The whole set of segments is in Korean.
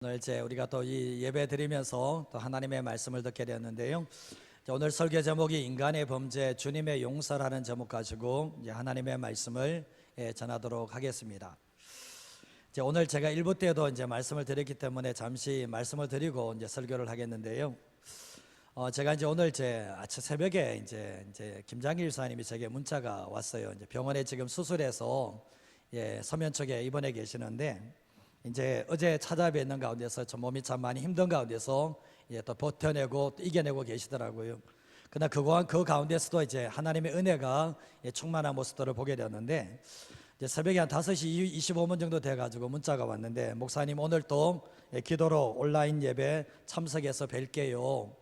오늘 우리가 또 이 예배 드리면서 또 하나님의 말씀을 듣게 되었는데요. 오늘 설교 제목이 인간의 범죄 주님의 용서라는 제목 가지고 이제 하나님의 말씀을 전하도록 하겠습니다. 오늘 제가 1부 때도 이제 말씀을 드렸기 때문에 잠시 말씀을 드리고 이제 설교를 하겠는데요. 제가 이제 오늘 아침 새벽에 이제 김장일 사님이 제게 문자가 왔어요. 이제 병원에 지금 수술해서 서면 쪽에 입원해 계시는데 이제 어제 찾아뵙는 가운데서 좀 몸이 참 많이 힘든 가운데서 또 버텨내고 또 이겨내고 계시더라고요. 그러나 그 가운데서도 이제 하나님의 은혜가 충만한 모습들을 보게 되었는데 이제 새벽에 한 5시 25분 정도 돼가지고 문자가 왔는데, 목사님 오늘 또 기도로 온라인 예배 참석해서 뵐게요.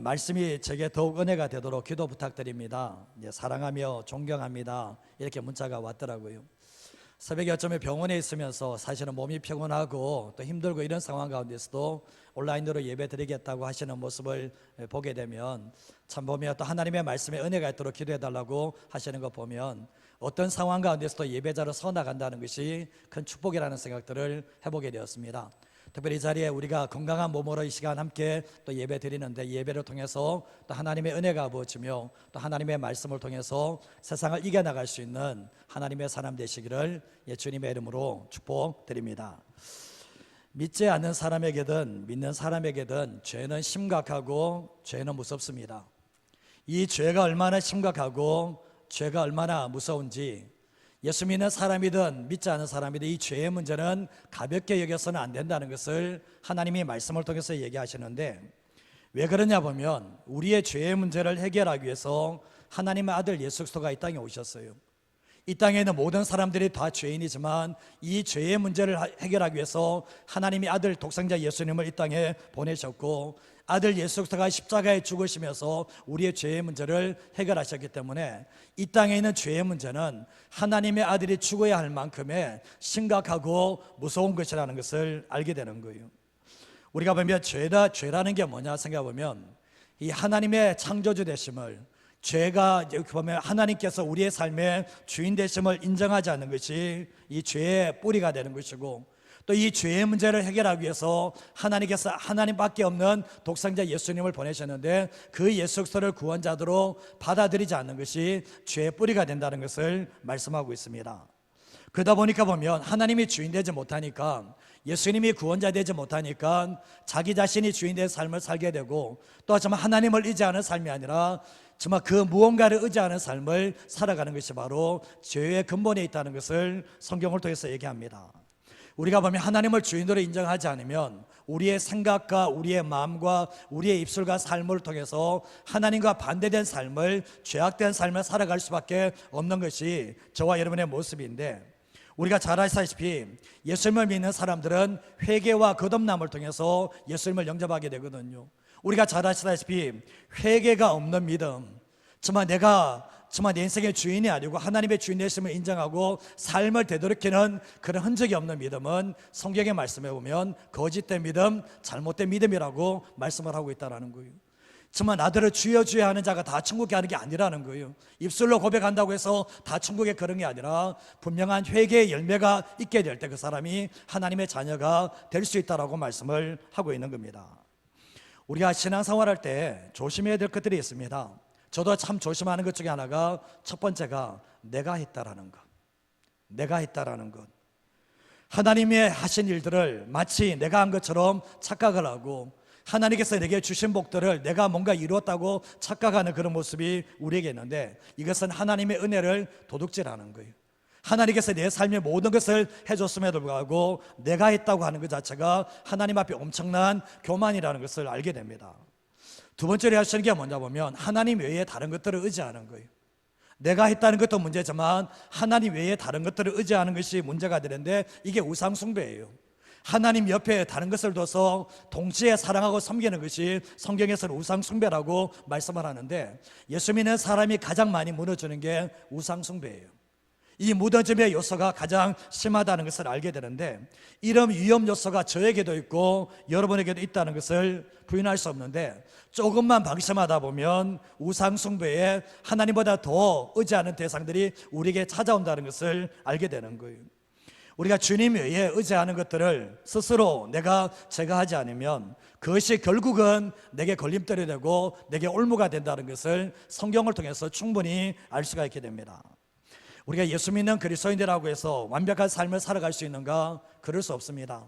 말씀이 제게 더욱 은혜가 되도록 기도 부탁드립니다. 사랑하며 존경합니다. 이렇게 문자가 왔더라고요. 새벽에 어쩌면 병원에 있으면서 사실은 몸이 피곤하고 또 힘들고 이런 상황 가운데서도 온라인으로 예배 드리겠다고 하시는 모습을 보게 되면 참 보면 또 하나님의 말씀에 은혜가 있도록 기도해 달라고 하시는 거 보면 어떤 상황 가운데서도 예배자로 서 나간다는 것이 큰 축복이라는 생각들을 해보게 되었습니다. 특별히 이 자리에 우리가 건강한 몸으로 이 시간 함께 또 예배 드리는데, 예배를 통해서 또 하나님의 은혜가 부어지며 또 하나님의 말씀을 통해서 세상을 이겨나갈 수 있는 하나님의 사람 되시기를 주님의 이름으로 축복드립니다. 믿지 않는 사람에게든 믿는 사람에게든 죄는 심각하고 죄는 무섭습니다. 이 죄가 얼마나 심각하고 죄가 얼마나 무서운지, 예수 믿는 사람이든 믿지 않는 사람이든 이 죄의 문제는 가볍게 여겨서는 안 된다는 것을 하나님이 말씀을 통해서 얘기하시는데, 왜 그러냐 보면 우리의 죄의 문제를 해결하기 위해서 하나님의 아들 예수 그리스도가 이 땅에 오셨어요. 이 땅에 있는 모든 사람들이 다 죄인이지만 이 죄의 문제를 해결하기 위해서 하나님이 아들 독생자 예수님을 이 땅에 보내셨고, 아들 예수 그리스도가 십자가에 죽으시면서 우리의 죄의 문제를 해결하셨기 때문에 이 땅에 있는 죄의 문제는 하나님의 아들이 죽어야 할 만큼의 심각하고 무서운 것이라는 것을 알게 되는 거예요. 우리가 보면 죄라는 게 뭐냐 생각해보면 이 하나님의 창조주 되심을, 죄가 보면 하나님께서 우리의 삶의 주인 되심을 인정하지 않는 것이 이 죄의 뿌리가 되는 것이고, 또 이 죄의 문제를 해결하기 위해서 하나님께서 하나님밖에 없는 독생자 예수님을 보내셨는데 그 예수 그리스도를 구원자로 받아들이지 않는 것이 죄의 뿌리가 된다는 것을 말씀하고 있습니다. 그러다 보니까 보면 하나님이 주인 되지 못하니까, 예수님이 구원자 되지 못하니까 자기 자신이 주인 된 삶을 살게 되고, 또 정말 하나님을 의지하는 삶이 아니라 정말 그 무언가를 의지하는 삶을 살아가는 것이 바로 죄의 근본에 있다는 것을 성경을 통해서 얘기합니다. 우리가 보면 하나님을 주인으로 인정하지 않으면 우리의 생각과 우리의 마음과 우리의 입술과 삶을 통해서 하나님과 반대된 삶을, 죄악된 삶을 살아갈 수밖에 없는 것이 저와 여러분의 모습인데, 우리가 잘 아시다시피 예수님을 믿는 사람들은 회개와 거듭남을 통해서 예수님을 영접하게 되거든요. 우리가 잘 아시다시피 회개가 없는 믿음, 정말 내 인생의 주인이 아니고 하나님의 주인 되심을 인정하고 삶을 되돌이키는 그런 흔적이 없는 믿음은 성경의 말씀에 보면 거짓된 믿음, 잘못된 믿음이라고 말씀을 하고 있다는 거예요. 정말 나더러 주여 주여 하는 자가 다 천국에 가는 게 아니라는 거예요. 입술로 고백한다고 해서 다 천국에 가는 게 아니라 분명한 회개의 열매가 있게 될 때 그 사람이 하나님의 자녀가 될 수 있다라고 말씀을 하고 있는 겁니다. 우리가 신앙생활할 때 조심해야 될 것들이 있습니다. 저도 참 조심하는 것 중에 하나가, 첫 번째가 내가 했다라는 것. 내가 했다라는 것. 하나님이 하신 일들을 마치 내가 한 것처럼 착각을 하고, 하나님께서 내게 주신 복들을 내가 뭔가 이루었다고 착각하는 그런 모습이 우리에게 있는데, 이것은 하나님의 은혜를 도둑질하는 거예요. 하나님께서 내 삶의 모든 것을 해줬음에도 불구하고 내가 했다고 하는 것 자체가 하나님 앞에 엄청난 교만이라는 것을 알게 됩니다. 두 번째로 하시는 게 뭐냐 보면 하나님 외에 다른 것들을 의지하는 거예요. 내가 했다는 것도 문제지만 하나님 외에 다른 것들을 의지하는 것이 문제가 되는데, 이게 우상숭배예요. 하나님 옆에 다른 것을 둬서 동시에 사랑하고 섬기는 것이 성경에서는 우상숭배라고 말씀을 하는데, 예수 믿는 사람이 가장 많이 무너지는 게 우상숭배예요. 이 무너짐의 요소가 가장 심하다는 것을 알게 되는데, 이런 위험 요소가 저에게도 있고 여러분에게도 있다는 것을 부인할 수 없는데, 조금만 방심하다 보면 우상숭배에 하나님보다 더 의지하는 대상들이 우리에게 찾아온다는 것을 알게 되는 거예요. 우리가 주님 외에 의지하는 것들을 스스로 제가 하지 않으면 그것이 결국은 내게 걸림돌이 되고 내게 올무가 된다는 것을 성경을 통해서 충분히 알 수가 있게 됩니다. 우리가 예수 믿는 그리스도인이라고 해서 완벽한 삶을 살아갈 수 있는가? 그럴 수 없습니다.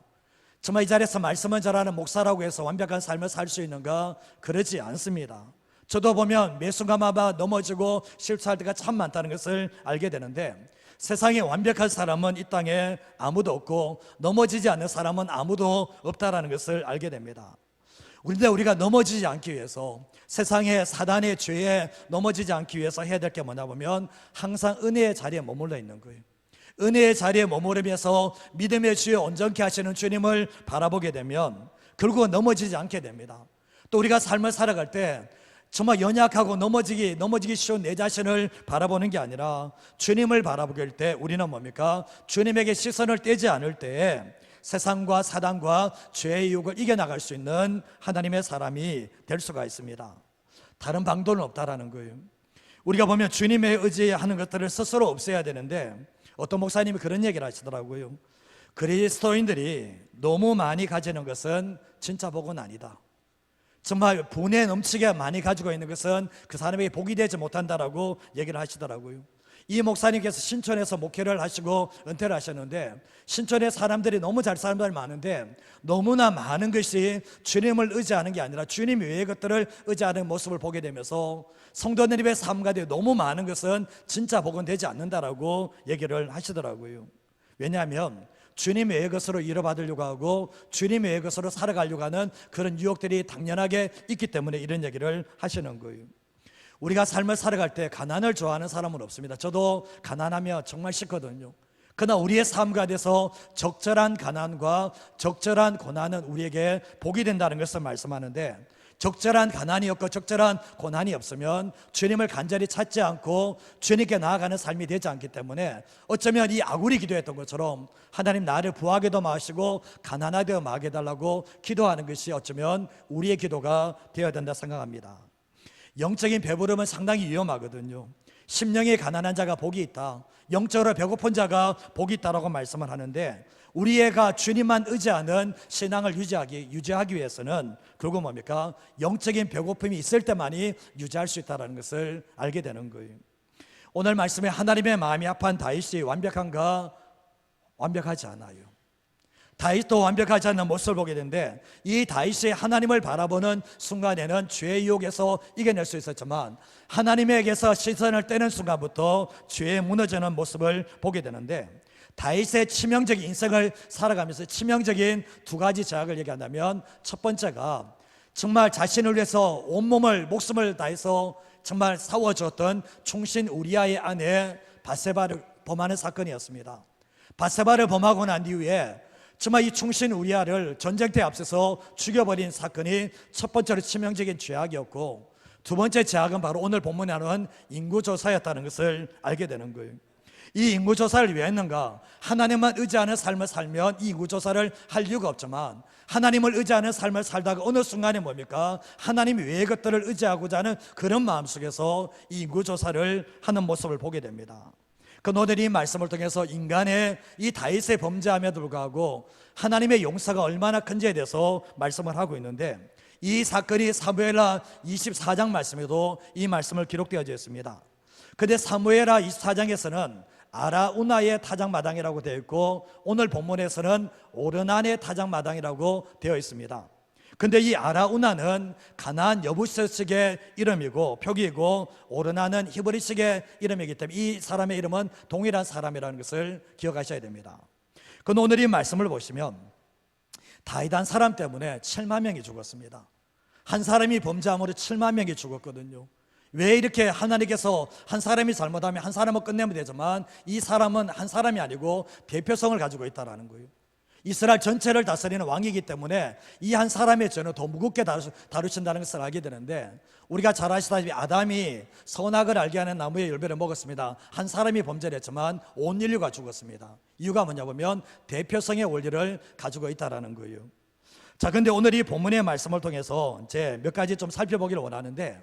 정말 이 자리에서 말씀을 전하는 목사라고 해서 완벽한 삶을 살 수 있는가? 그러지 않습니다. 저도 보면 매 순간마다 넘어지고 실수할 때가 참 많다는 것을 알게 되는데, 세상에 완벽한 사람은 이 땅에 아무도 없고 넘어지지 않는 사람은 아무도 없다는 것을 알게 됩니다. 그런데 우리가 넘어지지 않기 위해서, 세상의 사단의 죄에 넘어지지 않기 위해서 해야 될 게 뭐냐 보면 항상 은혜의 자리에 머물러 있는 거예요. 은혜의 자리에 머무르면서 믿음의 주에 온전케 하시는 주님을 바라보게 되면 결국은 넘어지지 않게 됩니다. 또 우리가 삶을 살아갈 때 정말 연약하고 넘어지기 쉬운 내 자신을 바라보는 게 아니라 주님을 바라보길 때 우리는 뭡니까? 주님에게 시선을 떼지 않을 때에 세상과 사단과 죄의 유혹을 이겨나갈 수 있는 하나님의 사람이 될 수가 있습니다. 다른 방도는 없다라는 거예요. 우리가 보면 주님의 의지하는 것들을 스스로 없애야 되는데, 어떤 목사님이 그런 얘기를 하시더라고요. 그리스도인들이 너무 많이 가지는 것은 진짜 복은 아니다. 정말 분에 넘치게 많이 가지고 있는 것은 그 사람에게 복이 되지 못한다라고 얘기를 하시더라고요. 이 목사님께서 신촌에서 목회를 하시고 은퇴를 하셨는데, 신촌에 사람들이 너무 잘 사는 사람들이 많은데 너무나 많은 것이 주님을 의지하는 게 아니라 주님 외의 것들을 의지하는 모습을 보게 되면서 성도님의 삶 가운데 너무 많은 것은 진짜 복은 되지 않는다라고 얘기를 하시더라고요. 왜냐하면 주님 외의 것으로 이뤄받으려고 하고 주님 외의 것으로 살아가려고 하는 그런 유혹들이 당연하게 있기 때문에 이런 얘기를 하시는 거예요. 우리가 삶을 살아갈 때 가난을 좋아하는 사람은 없습니다. 저도 가난하면 정말 싫거든요. 그러나 우리의 삶 가운데서 적절한 가난과 적절한 고난은 우리에게 복이 된다는 것을 말씀하는데, 적절한 가난이 없고 적절한 고난이 없으면 주님을 간절히 찾지 않고 주님께 나아가는 삶이 되지 않기 때문에, 어쩌면 이 아굴이 기도했던 것처럼 하나님 나를 부하게도 마시고 가난하게 마게 해달라고 기도하는 것이 어쩌면 우리의 기도가 되어야 된다 생각합니다. 영적인 배부름은 상당히 위험하거든요. 심령이 가난한 자가 복이 있다, 영적으로 배고픈 자가 복이 있다라고 말씀을 하는데, 우리가 주님만 의지하는 신앙을 유지하기 위해서는 결국 뭡니까? 영적인 배고픔이 있을 때만이 유지할 수 있다는 것을 알게 되는 거예요. 오늘 말씀에 하나님의 마음이 합한 다윗이 완벽한가? 완벽하지 않아요. 다윗도 완벽하지 않는 모습을 보게 되는데, 이 다윗이 하나님을 바라보는 순간에는 죄의 유혹에서 이겨낼 수 있었지만 하나님에게서 시선을 떼는 순간부터 죄에 무너지는 모습을 보게 되는데, 다윗의 치명적인 인생을 살아가면서 치명적인 두 가지 제약을 얘기한다면, 첫 번째가 정말 자신을 위해서 온몸을 목숨을 다해서 정말 싸워줬던 충신 우리아의 아내 밧세바를 범하는 사건이었습니다. 밧세바를 범하고 난 이후에 정말 이 충신 우리아를 전쟁터에 앞서서 죽여버린 사건이 첫 번째로 치명적인 죄악이었고, 두 번째 죄악은 바로 오늘 본문에 나오는 인구조사였다는 것을 알게 되는 거예요. 이 인구조사를 왜 했는가? 하나님만 의지하는 삶을 살면 이 인구조사를 할 이유가 없지만, 하나님을 의지하는 삶을 살다가 어느 순간에 뭡니까? 하나님 외의 것들을 의지하고자 하는 그런 마음속에서 이 인구조사를 하는 모습을 보게 됩니다. 그 오늘 이 말씀을 통해서 인간의 이 다윗의 범죄함에도 불구하고 하나님의 용서가 얼마나 큰지에 대해서 말씀을 하고 있는데, 이 사건이 사무엘하 24장 말씀에도 이 말씀을 기록되어져 있습니다. 그런데 사무엘하 24장에서는 아라우나의 타작마당이라고 되어 있고, 오늘 본문에서는 오르난의 타작마당이라고 되어 있습니다. 근데 이 아라우나는 가나안 여부스식의 이름이고 표기이고, 오르난은 히브리식의 이름이기 때문에 이 사람의 이름은 동일한 사람이라는 것을 기억하셔야 됩니다. 그런데 오늘 이 말씀을 보시면 다윗 한 사람 때문에 7만 명이 죽었습니다. 한 사람이 범죄함으로 7만 명이 죽었거든요. 왜 이렇게 하나님께서 한 사람이 잘못하면 한 사람을 끝내면 되지만 이 사람은 한 사람이 아니고 대표성을 가지고 있다는 거예요. 이스라엘 전체를 다스리는 왕이기 때문에 이 한 사람의 죄는 더 무겁게 다루신다는 것을 알게 되는데, 우리가 잘 아시다시피 아담이 선악을 알게 하는 나무의 열매를 먹었습니다. 한 사람이 범죄를 했지만 온 인류가 죽었습니다. 이유가 뭐냐 보면 대표성의 원리를 가지고 있다는 거예요. 자, 근데 오늘 이 본문의 말씀을 통해서 이제 몇 가지 좀 살펴보기를 원하는데,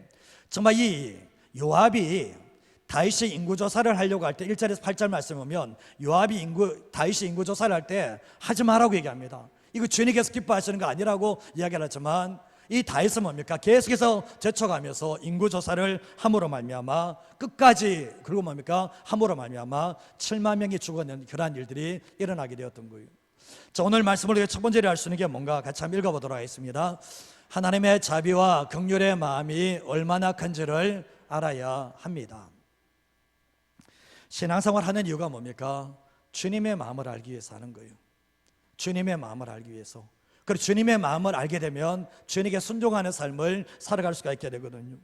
정말 이 요압이 다윗이 인구조사를 하려고 할 때 1절에서 8절 말씀 보면 요압이 다윗이 인구조사를 할 때 하지 말라고 얘기합니다. 이거 주님께서 기뻐하시는 거 아니라고 이야기를 하지만 이 다윗은 뭡니까? 계속해서 제쳐가면서 인구조사를 함으로 말미암아 끝까지, 그리고 뭡니까? 함으로 말미암아 7만 명이 죽었는 그러한 일들이 일어나게 되었던 거예요. 자, 오늘 말씀을 위해 첫 번째로 할 수 있는 게 뭔가 같이 한번 읽어보도록 하겠습니다. 하나님의 자비와 긍휼의 마음이 얼마나 큰지를 알아야 합니다. 신앙생활 하는 이유가 뭡니까? 주님의 마음을 알기 위해서 하는 거예요. 주님의 마음을 알기 위해서. 그리고 주님의 마음을 알게 되면 주님께 순종하는 삶을 살아갈 수가 있게 되거든요.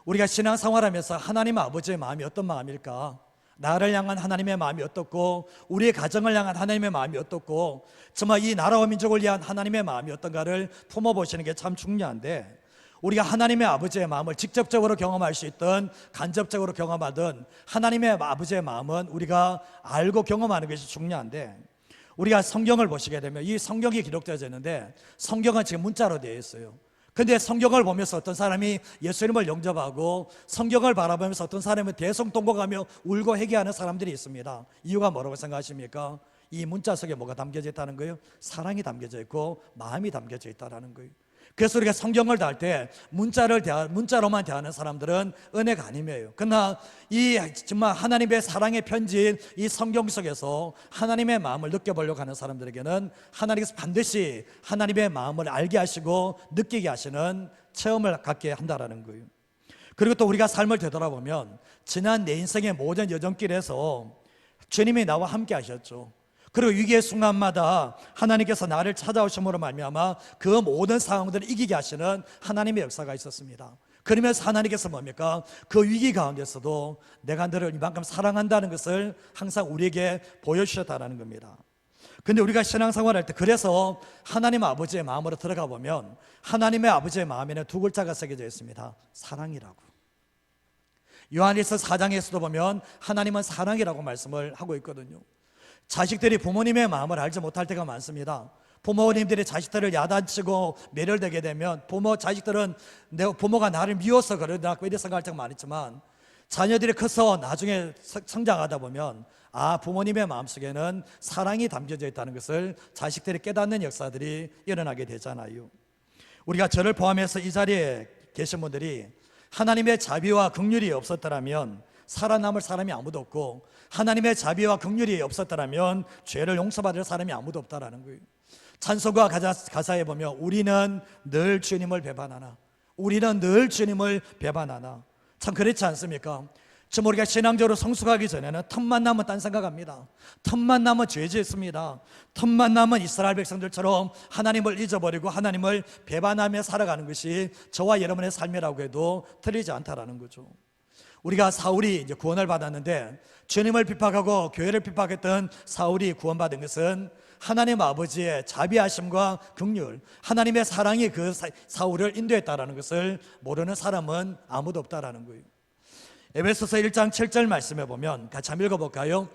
우리가 신앙생활하면서 하나님 아버지의 마음이 어떤 마음일까? 나를 향한 하나님의 마음이 어떻고, 우리의 가정을 향한 하나님의 마음이 어떻고, 정말 이 나라와 민족을 위한 하나님의 마음이 어떤가를 품어보시는 게 참 중요한데, 우리가 하나님의 아버지의 마음을 직접적으로 경험할 수 있든 간접적으로 경험하든 하나님의 아버지의 마음은 우리가 알고 경험하는 것이 중요한데, 우리가 성경을 보시게 되면 이 성경이 기록되어져 있는데 성경은 지금 문자로 되어 있어요. 근데 성경을 보면서 어떤 사람이 예수님을 영접하고 성경을 바라보면서 어떤 사람은 대성통곡하며 울고 회개하는 사람들이 있습니다. 이유가 뭐라고 생각하십니까? 이 문자 속에 뭐가 담겨져 있다는 거예요? 사랑이 담겨져 있고 마음이 담겨져 있다는 거예요. 그래서 우리가 성경을 다할 때 문자로만 대하는 사람들은 은혜가 아니에요. 그러나 이 정말 하나님의 사랑의 편지인 이 성경 속에서 하나님의 마음을 느껴보려고 하는 사람들에게는 하나님께서 반드시 하나님의 마음을 알게 하시고 느끼게 하시는 체험을 갖게 한다는 거예요. 그리고 또 우리가 삶을 되돌아보면 지난 내 인생의 모든 여정길에서 주님이 나와 함께 하셨죠. 그리고 위기의 순간마다 하나님께서 나를 찾아오심으로 말미암아 그 모든 상황들을 이기게 하시는 하나님의 역사가 있었습니다. 그러면서 하나님께서 뭡니까? 그 위기 가운데서도 내가 너를 이만큼 사랑한다는 것을 항상 우리에게 보여주셨다는 겁니다. 근데 우리가 신앙생활할 때 그래서 하나님 아버지의 마음으로 들어가 보면 하나님의 아버지의 마음에는 두 글자가 새겨져 있습니다. 사랑이라고. 요한일서 4장에서도 보면 하나님은 사랑이라고 말씀을 하고 있거든요. 자식들이 부모님의 마음을 알지 못할 때가 많습니다. 부모님들이 자식들을 야단치고 매를대게 되면 자식들은 내 부모가 나를 미워서 그러나 이렇게 생각할 때가 많지만 자녀들이 커서 나중에 성장하다 보면 부모님의 마음속에는 사랑이 담겨져 있다는 것을 자식들이 깨닫는 역사들이 일어나게 되잖아요. 우리가 저를 포함해서 이 자리에 계신 분들이 하나님의 자비와 긍휼이 없었더라면 살아남을 사람이 아무도 없고, 하나님의 자비와 긍휼이 없었더라면 죄를 용서받을 사람이 아무도 없다라는 거예요. 찬송가 가사에 보면 우리는 늘 주님을 배반하나, 우리는 늘 주님을 배반하나. 참 그렇지 않습니까? 지금 우리가 신앙적으로 성숙하기 전에는 틈만 나면 딴 생각합니다. 틈만 나면 죄 짓습니다. 틈만 나면 이스라엘 백성들처럼 하나님을 잊어버리고 하나님을 배반하며 살아가는 것이 저와 여러분의 삶이라고 해도 틀리지 않다라는 거죠. 우리가 사울이 이제 구원을 받았는데 주님을 핍박하고 교회를 핍박했던 사울이 구원받은 것은 하나님 아버지의 자비하심과 긍휼, 하나님의 사랑이 그 사울을 인도했다라는 것을 모르는 사람은 아무도 없다라는 거예요. 에베소서 1장 7절 말씀에 보면 같이 한번 읽어볼까요?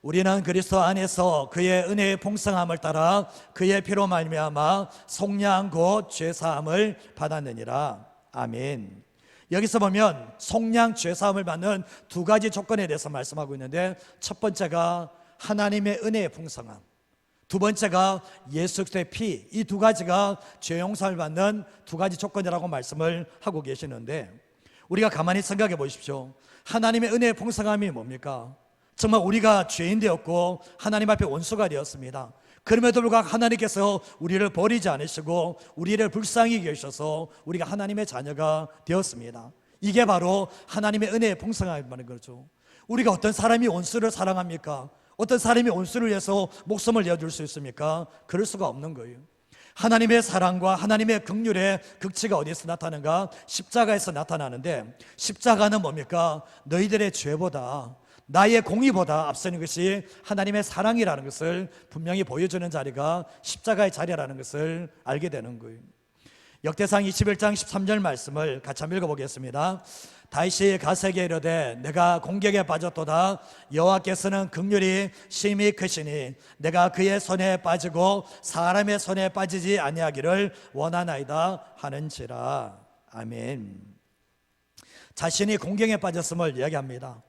우리는 그리스도 안에서 그의 은혜의 풍성함을 따라 그의 피로 말미암아 속량 곧 죄사함을 받았느니라. 아멘. 여기서 보면 속량 죄사함을 받는 두 가지 조건에 대해서 말씀하고 있는데, 첫 번째가 하나님의 은혜의 풍성함, 두 번째가 예수 그리스도의 피, 이 두 가지가 죄 용서를 받는 두 가지 조건이라고 말씀을 하고 계시는데, 우리가 가만히 생각해 보십시오. 하나님의 은혜의 풍성함이 뭡니까? 정말 우리가 죄인 되었고 하나님 앞에 원수가 되었습니다. 그럼에도 불구하고 하나님께서 우리를 버리지 않으시고 우리를 불쌍히 여기셔서 우리가 하나님의 자녀가 되었습니다. 이게 바로 하나님의 은혜의 풍성함이라는 거죠. 우리가 어떤 사람이 원수를 사랑합니까? 어떤 사람이 원수를 위해서 목숨을 내어줄 수 있습니까? 그럴 수가 없는 거예요. 하나님의 사랑과 하나님의 긍휼의 극치가 어디서 나타나는가? 십자가에서 나타나는데, 십자가는 뭡니까? 너희들의 죄보다, 나의 공의보다 앞서는 것이 하나님의 사랑이라는 것을 분명히 보여주는 자리가 십자가의 자리라는 것을 알게 되는 거예요. 역대상 21장 13절 말씀을 같이 한번 읽어보겠습니다. 다윗이 갓에게 이르되 내가 공격에 빠졌도다. 여호와께서는 긍휼이 심히 크시니 내가 그의 손에 빠지고 사람의 손에 빠지지 아니하기를 원하나이다 하는지라. 아멘. 자신이 공경에 빠졌음을 이야기합니다.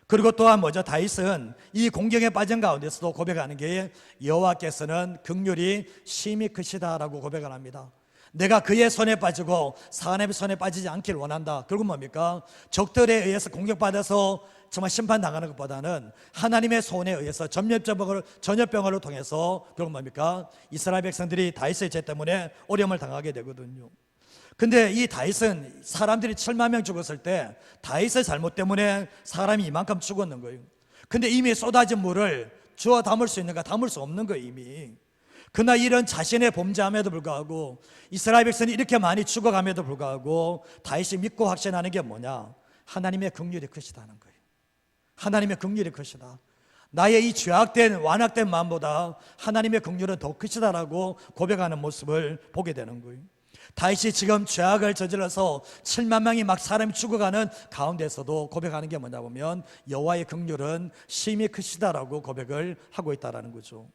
그리고 또한 먼저 다윗은 이 공경에 빠진 가운데서도 고백하는 게 여호와께서는 긍휼이 심히 크시다라고 고백을 합니다. 내가 그의 손에 빠지고 사람의 손에 빠지지 않기를 원한다. 결국 뭡니까? 적들에 의해서 공격받아서 정말 심판당하는 것보다는 하나님의 손에 의해서 전염병으로 통해서 결국 뭡니까? 이스라엘 백성들이 다윗의 죄 때문에 어려움을 당하게 되거든요. 근데 이 다윗은 사람들이 7만 명 죽었을 때 다윗의 잘못 때문에 사람이 이만큼 죽었는 거예요. 근데 이미 쏟아진 물을 주워 담을 수 있는가? 담을 수 없는 거예요, 이미. 그러나 이런 자신의 범죄함에도 불구하고 이스라엘 백성이 이렇게 많이 죽어감에도 불구하고 다윗이 믿고 확신하는 게 뭐냐? 하나님의 긍휼이 크시다는 거예요. 하나님의 긍휼이 크시다. 나의 이 죄악된 완악된 마음보다 하나님의 긍휼은 더 크시다라고 고백하는 모습을 보게 되는 거예요. 다윗이 지금 죄악을 저질러서 7만 명이 막 사람이 죽어가는 가운데서도 고백하는 게 뭐냐 보면 여호와의 긍휼은 심히 크시다라고 고백을 하고 있다는 거죠.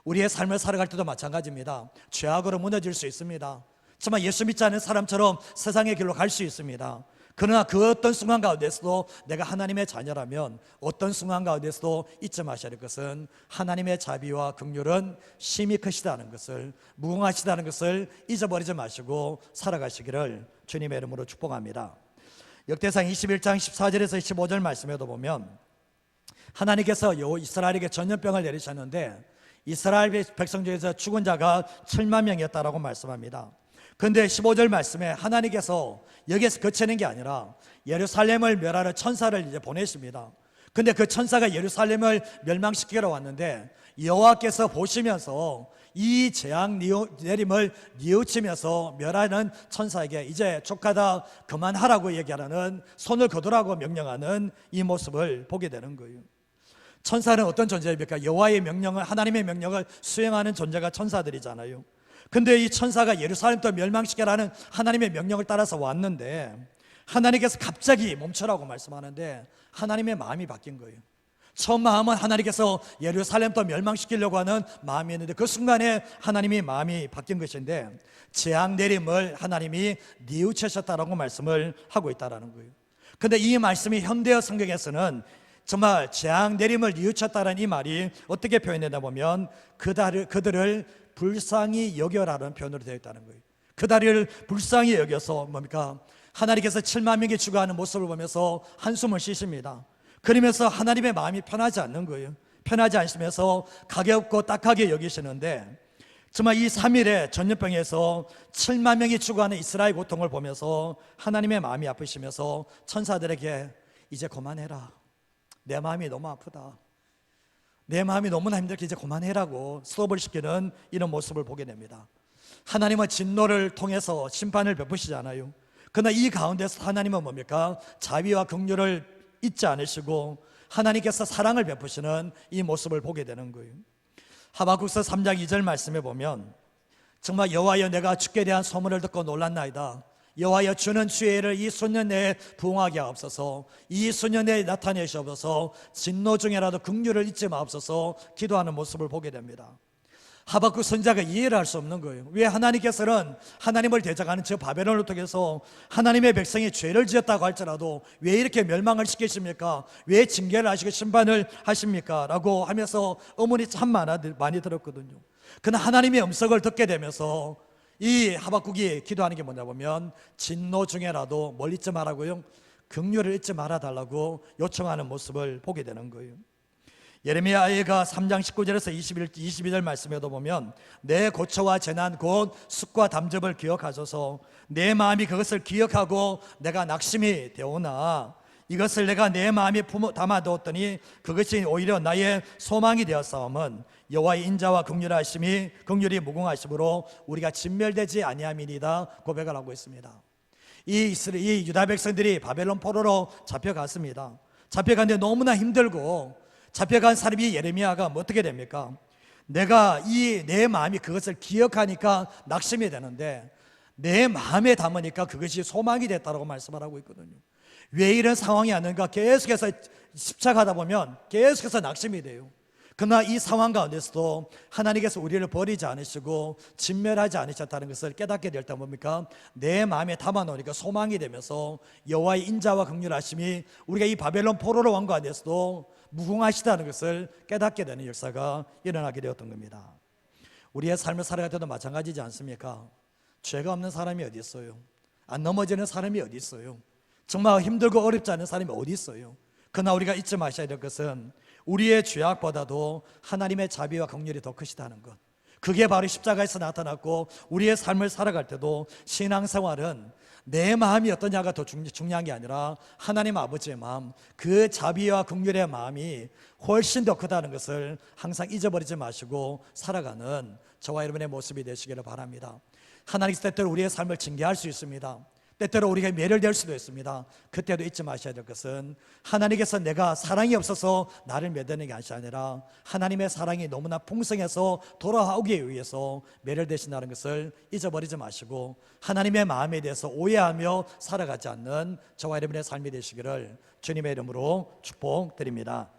우리의 삶을 살아갈 때도 마찬가지입니다. 죄악으로 무너질 수 있습니다. 정말 예수 믿지 않는 사람처럼 세상의 길로 갈 수 있습니다. 그러나 그 어떤 순간 가운데서도 내가 하나님의 자녀라면 어떤 순간 가운데서도 잊지 마셔야 할 것은 하나님의 자비와 긍휼은 심히 크시다는 것을, 무궁하시다는 것을 잊어버리지 마시고 살아가시기를 주님의 이름으로 축복합니다. 역대상 21장 14절에서 15절 말씀에도 보면 하나님께서 이스라엘에게 전염병을 내리셨는데 이스라엘 백성 중에서 죽은 자가 7만 명이었다라고 말씀합니다. 그런데 15절 말씀에 하나님께서 여기에서 그치는 게 아니라 예루살렘을 멸하러 천사를 이제 보내십니다. 근데 그 천사가 예루살렘을 멸망시키러 왔는데 여호와께서 보시면서 이 재앙 내림을 뉘우치면서 멸하는 천사에게 이제 족하다 그만하라고 얘기하는, 손을 거두라고 명령하는 이 모습을 보게 되는 거예요. 천사는 어떤 존재입니까? 여호와의 명령을, 하나님의 명령을 수행하는 존재가 천사들이잖아요. 근데 이 천사가 예루살렘도 멸망시켜라는 하나님의 명령을 따라서 왔는데 하나님께서 갑자기 멈춰라고 말씀하는데 하나님의 마음이 바뀐 거예요. 처음 마음은 하나님께서 예루살렘도 멸망시키려고 하는 마음이었는데 그 순간에 하나님의 마음이 바뀐 것인데 재앙 내림을 하나님이 뉘우치셨다라고 말씀을 하고 있다는 거예요. 근데 이 말씀이 현대어 성경에서는 정말 재앙 내림을 뉘우쳤다는 이 말이 어떻게 표현되다 보면 그들을 불쌍히 여겨라는 표현으로 되어 있다는 거예요. 그들을 불쌍히 여겨서 뭡니까? 하나님께서 7만 명이 죽어가는 모습을 보면서 한숨을 쉬십니다. 그러면서 하나님의 마음이 편하지 않는 거예요. 편하지 않으면서 가볍고 딱하게 여기시는데 정말 이 3일의 전염병에서 7만 명이 죽어가는 이스라엘 고통을 보면서 하나님의 마음이 아프시면서 천사들에게 이제 그만해라. 내 마음이 너무 아프다. 내 마음이 너무나 힘들게 이제 그만해라고 스톱을 시키는 이런 모습을 보게 됩니다. 하나님은 진노를 통해서 심판을 베푸시잖아요. 그러나 이 가운데서 하나님은 뭡니까? 자비와 긍휼을 잊지 않으시고 하나님께서 사랑을 베푸시는 이 모습을 보게 되는 거예요. 하박국서 3장 2절 말씀에 보면 정말 여호와여 내가 주께 대한 소문을 듣고 놀랐나이다. 여호와여 주는 주의 일을 이 수년 내에 부응하게 하옵소서. 이 수년 내에 나타내시옵소서. 진노 중에라도 긍휼을 잊지 마옵소서. 기도하는 모습을 보게 됩니다. 하박국 선지자가 이해를 할 수 없는 거예요. 왜 하나님께서는 하나님을 대적하는 저 바벨론을 통해서 하나님의 백성이 죄를 지었다고 할지라도 왜 이렇게 멸망을 시키십니까? 왜 징계를 하시고 심판을 하십니까? 라고 하면서 의문이 참 많이 들었거든요. 그러나 하나님의 음성을 듣게 되면서 이 하박국이 기도하는 게 뭐냐 보면 진노 중에라도 뭘 잊지 말라고요? 긍휼을 잊지 말아달라고 요청하는 모습을 보게 되는 거예요. 예레미야가 3장 19절에서 22절 말씀에도 보면 내 고초와 재난 곧 숙과 담즙을 기억하소서. 내 마음이 그것을 기억하고 내가 낙심이 되오나 이것을 내가 내 마음에 담아두었더니 그것이 오히려 나의 소망이 되었사오면 여호와의 인자와 긍휼이 무궁하심으로 우리가 진멸되지 아니함이니이다 고백을 하고 있습니다. 이 유다 백성들이 바벨론 포로로 잡혀갔습니다. 잡혀갔는데 너무나 힘들고 잡혀간 사람이 예레미야가 어떻게 됩니까? 내가 내 마음이 그것을 기억하니까 낙심이 되는데 내 마음에 담으니까 그것이 소망이 됐다고 말씀을 하고 있거든요. 왜 이런 상황이 왔는가 계속해서 집착하다 보면 계속해서 낙심이 돼요. 그러나 이 상황 가운데서도 하나님께서 우리를 버리지 않으시고 진멸하지 않으셨다는 것을 깨닫게 될 때 뭡니까? 내 마음에 담아놓으니까 소망이 되면서 여호와의 인자와 긍휼하심이 우리가 이 바벨론 포로로 왕 가운데서도 무궁하시다는 것을 깨닫게 되는 역사가 일어나게 되었던 겁니다. 우리의 삶을 살아갈 때도 마찬가지지 않습니까? 죄가 없는 사람이 어디 있어요? 안 넘어지는 사람이 어디 있어요? 정말 힘들고 어렵지 않은 사람이 어디 있어요? 그러나 우리가 잊지 마셔야 될 것은 우리의 죄악보다도 하나님의 자비와 긍휼이 더 크시다는 것, 그게 바로 십자가에서 나타났고 우리의 삶을 살아갈 때도 신앙생활은 내 마음이 어떠냐가 더 중요한 게 아니라 하나님 아버지의 마음, 그 자비와 긍휼의 마음이 훨씬 더 크다는 것을 항상 잊어버리지 마시고 살아가는 저와 여러분의 모습이 되시기를 바랍니다. 하나님께서 때때로 우리의 삶을 징계할 수 있습니다. 때때로 우리가 멸혈될 수도 있습니다. 그때도 잊지 마셔야 될 것은 하나님께서 내가 사랑이 없어서 나를 멸하는 게 아니라 하나님의 사랑이 너무나 풍성해서 돌아오기 위해서 멸혈되신다는 것을 잊어버리지 마시고 하나님의 마음에 대해서 오해하며 살아가지 않는 저와 여러분의 삶이 되시기를 주님의 이름으로 축복드립니다.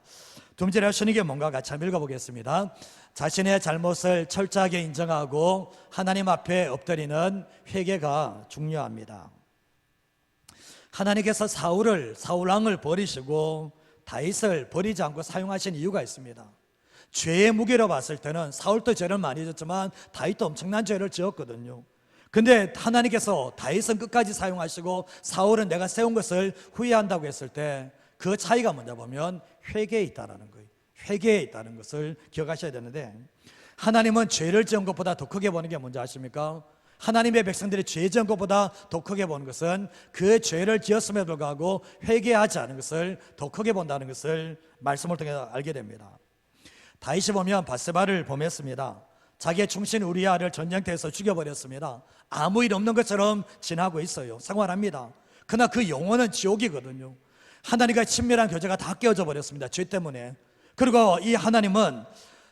두 번째로 신에게 뭔가 같이 한번 읽어보겠습니다. 자신의 잘못을 철저하게 인정하고 하나님 앞에 엎드리는 회개가 중요합니다. 하나님께서 사울 왕을 버리시고 다윗을 버리지 않고 사용하신 이유가 있습니다. 죄의 무게로 봤을 때는 사울도 죄를 많이 졌지만 다윗도 엄청난 죄를 지었거든요. 근데 하나님께서 다윗은 끝까지 사용하시고 사울은 내가 세운 것을 후회한다고 했을 때 그 차이가 뭐냐 보면 회개에 있다는 거예요. 회개에 있다는 것을 기억하셔야 되는데, 하나님은 죄를 지은 것보다 더 크게 보는 게 뭔지 아십니까? 하나님의 백성들이 죄 지은 것보다 더 크게 보는 것은 그 죄를 지었음에도 불구하고 회개하지 않은 것을 더 크게 본다는 것을 말씀을 통해 알게 됩니다. 다윗이 보면 밧세바를 범했습니다. 자기의 충신 우리아를 전쟁터에서 죽여버렸습니다. 아무 일 없는 것처럼 지나고 있어요. 생활합니다. 그러나 그 영혼은 지옥이거든요. 하나님과 친밀한 교제가 다 깨어져 버렸습니다. 죄 때문에. 그리고 이 하나님은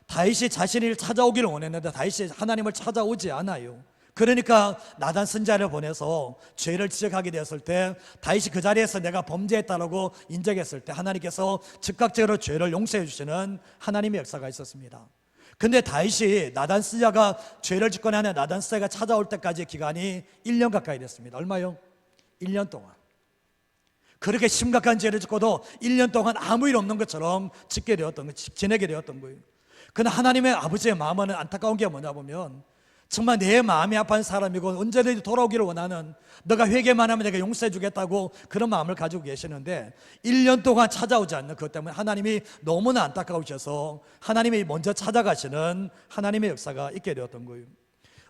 다윗이 자신을 찾아오기를 원했는데 다윗이 하나님을 찾아오지 않아요. 그러니까 나단 선지자를 보내서 죄를 지적하게 되었을 때 다윗이 그 자리에서 내가 범죄했다라고 인정했을 때 하나님께서 즉각적으로 죄를 용서해 주시는 하나님의 역사가 있었습니다. 근데 다윗이 나단 선지자가 죄를 짓고 나면 나단 선지자가 찾아올 때까지 기간이 1년 가까이 됐습니다. 얼마요? 1년 동안. 그렇게 심각한 죄를 짓고도 1년 동안 아무 일 없는 것처럼 지내게 되었던 거예요. 그러나 하나님의 아버지의 마음은 안타까운 게 뭐냐 보면 정말 내 마음이 아픈 사람이고 언제든지 돌아오기를 원하는, 너가 회개만 하면 내가 용서해 주겠다고 그런 마음을 가지고 계시는데 1년 동안 찾아오지 않는 그것 때문에 하나님이 너무나 안타까우셔서 하나님이 먼저 찾아가시는 하나님의 역사가 있게 되었던 거예요.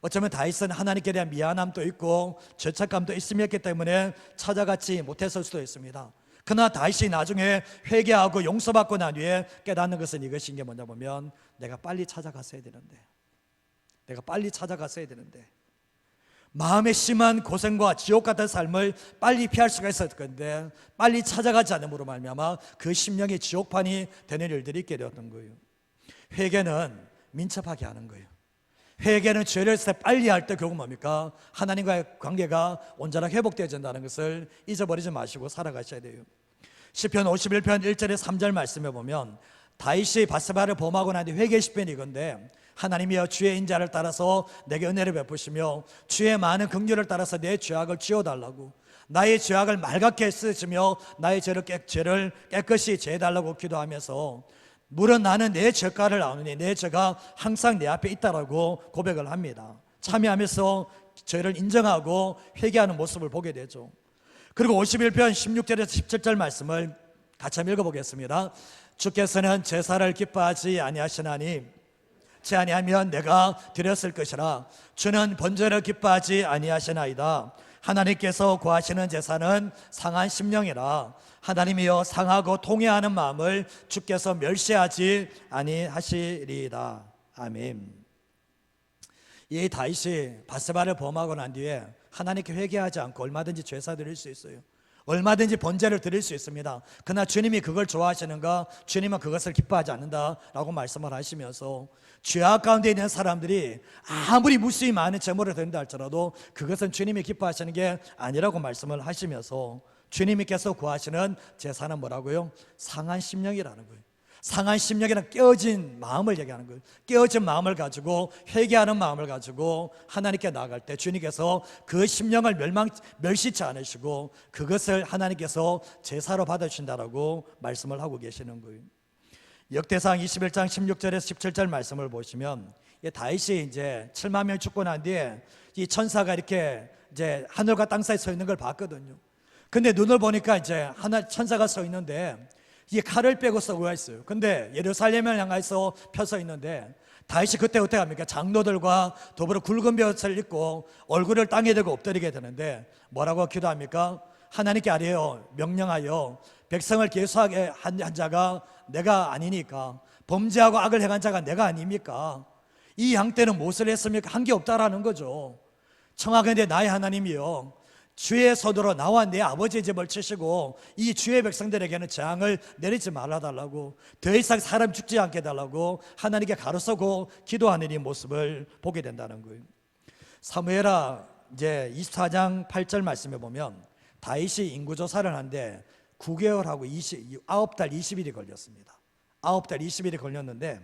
어쩌면 다윗은 하나님께 대한 미안함도 있고 죄책감도 있음이었기 때문에 찾아가지 못했을 수도 있습니다. 그러나 다윗이 나중에 회개하고 용서받고 난 뒤에 깨닫는 것은 이것인 게 뭐냐 보면 내가 빨리 찾아갔어야 되는데, 내가 빨리 찾아갔어야 되는데, 마음의 심한 고생과 지옥 같은 삶을 빨리 피할 수가 있었을 건데 빨리 찾아가지 않음으로 말미암아 그 심령의 지옥판이 되는 일들이 있게 되었던 거예요. 회개는 민첩하게 하는 거예요. 회개는 죄를 빨리 할 때 결국 뭡니까? 하나님과의 관계가 온전하게 회복되어진다는 것을 잊어버리지 마시고 살아가셔야 돼요. 시편 51편 1절에 3절 말씀에 보면 다윗이 밧세바를 범하고 난 뒤 회개 시편이 이건데, 하나님이여 주의 인자를 따라서 내게 은혜를 베푸시며 주의 많은 긍휼을 따라서 내 죄악을 지워달라고, 나의 죄악을 맑게 쓰시며 나의 죄를 깨끗이 제해달라고 기도하면서 물론 나는 내 죄가를 아노니 내 죄가 항상 내 앞에 있다라고 고백을 합니다. 참여하면서 죄를 인정하고 회개하는 모습을 보게 되죠. 그리고 51편 16절에서 17절 말씀을 같이 한번 읽어보겠습니다. 주께서는 제사를 기뻐하지 아니하시나니 아니하면 내가 드렸을 것이라. 주는 번제를 기뻐하지 아니하시나이다. 하나님께서 구하시는 제사는 상한 심령이라. 하나님이여 상하고 통회하는 마음을 주께서 멸시하지 아니하시리이다. 아멘. 이 다윗이 밧세바를 범하고 난 뒤에 하나님께 회개하지 않고 얼마든지 제사 드릴 수 있어요. 얼마든지 번제를 드릴 수 있습니다. 그러나 주님이 그걸 좋아하시는가? 주님은 그것을 기뻐하지 않는다라고 말씀을 하시면서 죄악 가운데 있는 사람들이 아무리 무수히 많은 제물을 드린다 할지라도 그것은 주님이 기뻐하시는 게 아니라고 말씀을 하시면서 주님께서 구하시는 제사는 뭐라고요? 상한 심령이라는 거예요. 상한 심령이란 깨어진 마음을 얘기하는 거예요. 깨어진 마음을 가지고 회개하는 마음을 가지고 하나님께 나아갈 때 주님께서 그 심령을 멸시치 않으시고 그것을 하나님께서 제사로 받아주신다라고 말씀을 하고 계시는 거예요. 역대상 21장 16절에서 17절 말씀을 보시면 다윗이 이제 7만 명 죽고 난 뒤에 이 천사가 이렇게 이제 하늘과 땅 사이에 서 있는 걸 봤거든요. 근데 눈을 보니까 이제 천사가 서 있는데 이게 칼을 빼고 서고 있어요. 근데 예루살렘을 향해서 펴서 있는데 다윗이 그때 어떻게 합니까? 장로들과 더불어 굵은 벼슬을 입고 얼굴을 땅에 대고 엎드리게 되는데 뭐라고 기도합니까? 하나님께 아뢰어 명령하여 백성을 계수하게 한 자가 내가 아니니까, 범죄하고 악을 행한 자가 내가 아닙니까? 이 양떼는 무엇을 했습니까? 한 게 없다라는 거죠. 청하건대 나의 하나님이여, 주의 손으로 나와 내 아버지의 집을 치시고 이 주의 백성들에게는 재앙을 내리지 말아달라고, 더 이상 사람 죽지 않게 해달라고 하나님께 가로서고 기도하는 이 모습을 보게 된다는 거예요. 사무엘하 이제 24장 8절 말씀에 보면 다윗이 인구조사를 하는데 9개월하고 9달 20일이 걸렸습니다. 9달 20일이 걸렸는데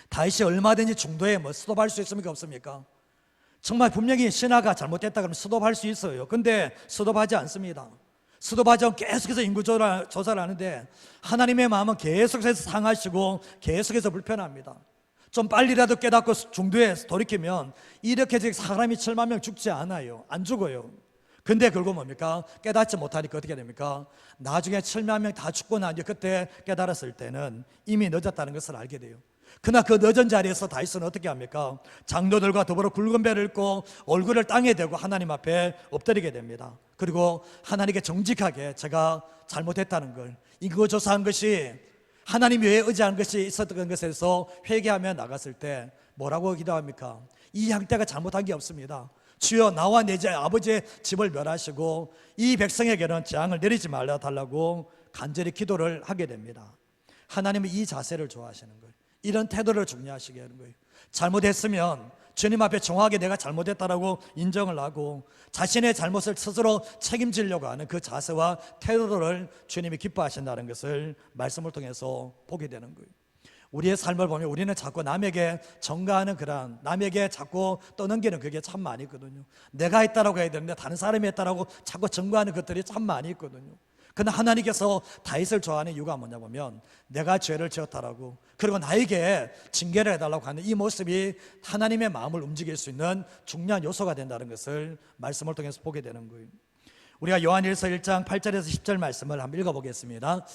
다윗이 얼마든지 중도에 스톱할 수 있습니까? 없습니까? 정말 분명히 신하가 잘못했다 그러면 스톱할 수 있어요. 근데 스톱하지 않습니다. 스톱하지 않고 계속해서 인구조사를 하는데 하나님의 마음은 계속해서 상하시고 계속해서 불편합니다. 좀 빨리라도 깨닫고 중도에 돌이키면 이렇게 사람이 7만 명 죽지 않아요. 안 죽어요. 근데 결국 뭡니까? 깨닫지 못하니까 어떻게 됩니까? 나중에 7만 명 다 죽고 난 뒤에 그때 깨달았을 때는 이미 늦었다는 것을 알게 돼요. 그러나 그 늦은 자리에서 다윗은 어떻게 합니까? 장로들과 더불어 굵은 배를 입고 얼굴을 땅에 대고 하나님 앞에 엎드리게 됩니다. 그리고 하나님께 정직하게 제가 잘못했다는 걸, 인구조사한 것이 하나님 외에 의지한 것이 있었던 것에서 회개하며 나갔을 때 뭐라고 기도합니까? 이 양떼가 잘못한 게 없습니다. 주여 나와 내 아버지의 집을 멸하시고 이 백성에게는 재앙을 내리지 말아 달라고 간절히 기도를 하게 됩니다. 하나님은 이 자세를 좋아하시는 거예요. 이런 태도를 중요하시게 하는 거예요. 잘못했으면 주님 앞에 정확하게 내가 잘못했다라고 인정을 하고 자신의 잘못을 스스로 책임지려고 하는 그 자세와 태도를 주님이 기뻐하신다는 것을 말씀을 통해서 보게 되는 거예요. 우리의 삶을 보면 우리는 자꾸 남에게 전가하는 그런, 남에게 자꾸 떠넘기는 그게 참 많이 있거든요. 내가 했다라고 해야 되는데 다른 사람이 했다라고 자꾸 전가하는 것들이 참 많이 있거든요. 그러나 하나님께서 다윗을 좋아하는 이유가 뭐냐 보면 내가 죄를 지었다라고, 그리고 나에게 징계를 해달라고 하는 이 모습이 하나님의 마음을 움직일 수 있는 중요한 요소가 된다는 것을 말씀을 통해서 보게 되는 거예요. 우리가 요한일서 1장 8절에서 10절 말씀을 한번 읽어보겠습니다.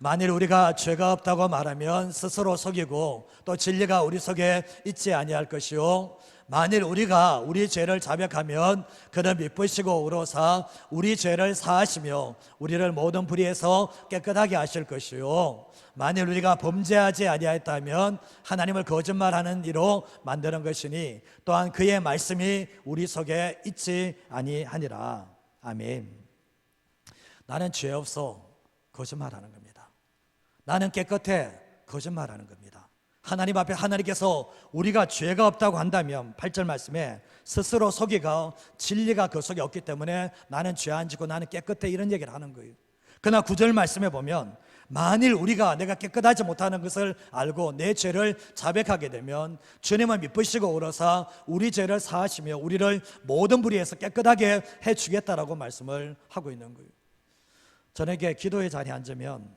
만일 우리가 죄가 없다고 말하면 스스로 속이고 또 진리가 우리 속에 있지 아니할 것이요, 만일 우리가 우리 죄를 자백하면 그는 미쁘시고 의로사 우리 죄를 사하시며 우리를 모든 불의에서 깨끗하게 하실 것이요, 만일 우리가 범죄하지 아니하였다면 하나님을 거짓말하는 이로 만드는 것이니 또한 그의 말씀이 우리 속에 있지 아니하니라. 아멘. 나는 죄 없어, 거짓말하는 겁니다. 나는 깨끗해, 거짓말하는 겁니다. 하나님 앞에 하나님께서 우리가 죄가 없다고 한다면 8절 말씀에 스스로 속이가 진리가 그 속에 없기 때문에 나는 죄 안 지고 나는 깨끗해, 이런 얘기를 하는 거예요. 그러나 9절 말씀에 보면 만일 우리가 내가 깨끗하지 못하는 것을 알고 내 죄를 자백하게 되면 주님은 미쁘시고 의로사 우리 죄를 사하시며 우리를 모든 불의에서 깨끗하게 해주겠다라고 말씀을 하고 있는 거예요. 저에게 기도의 자리에 앉으면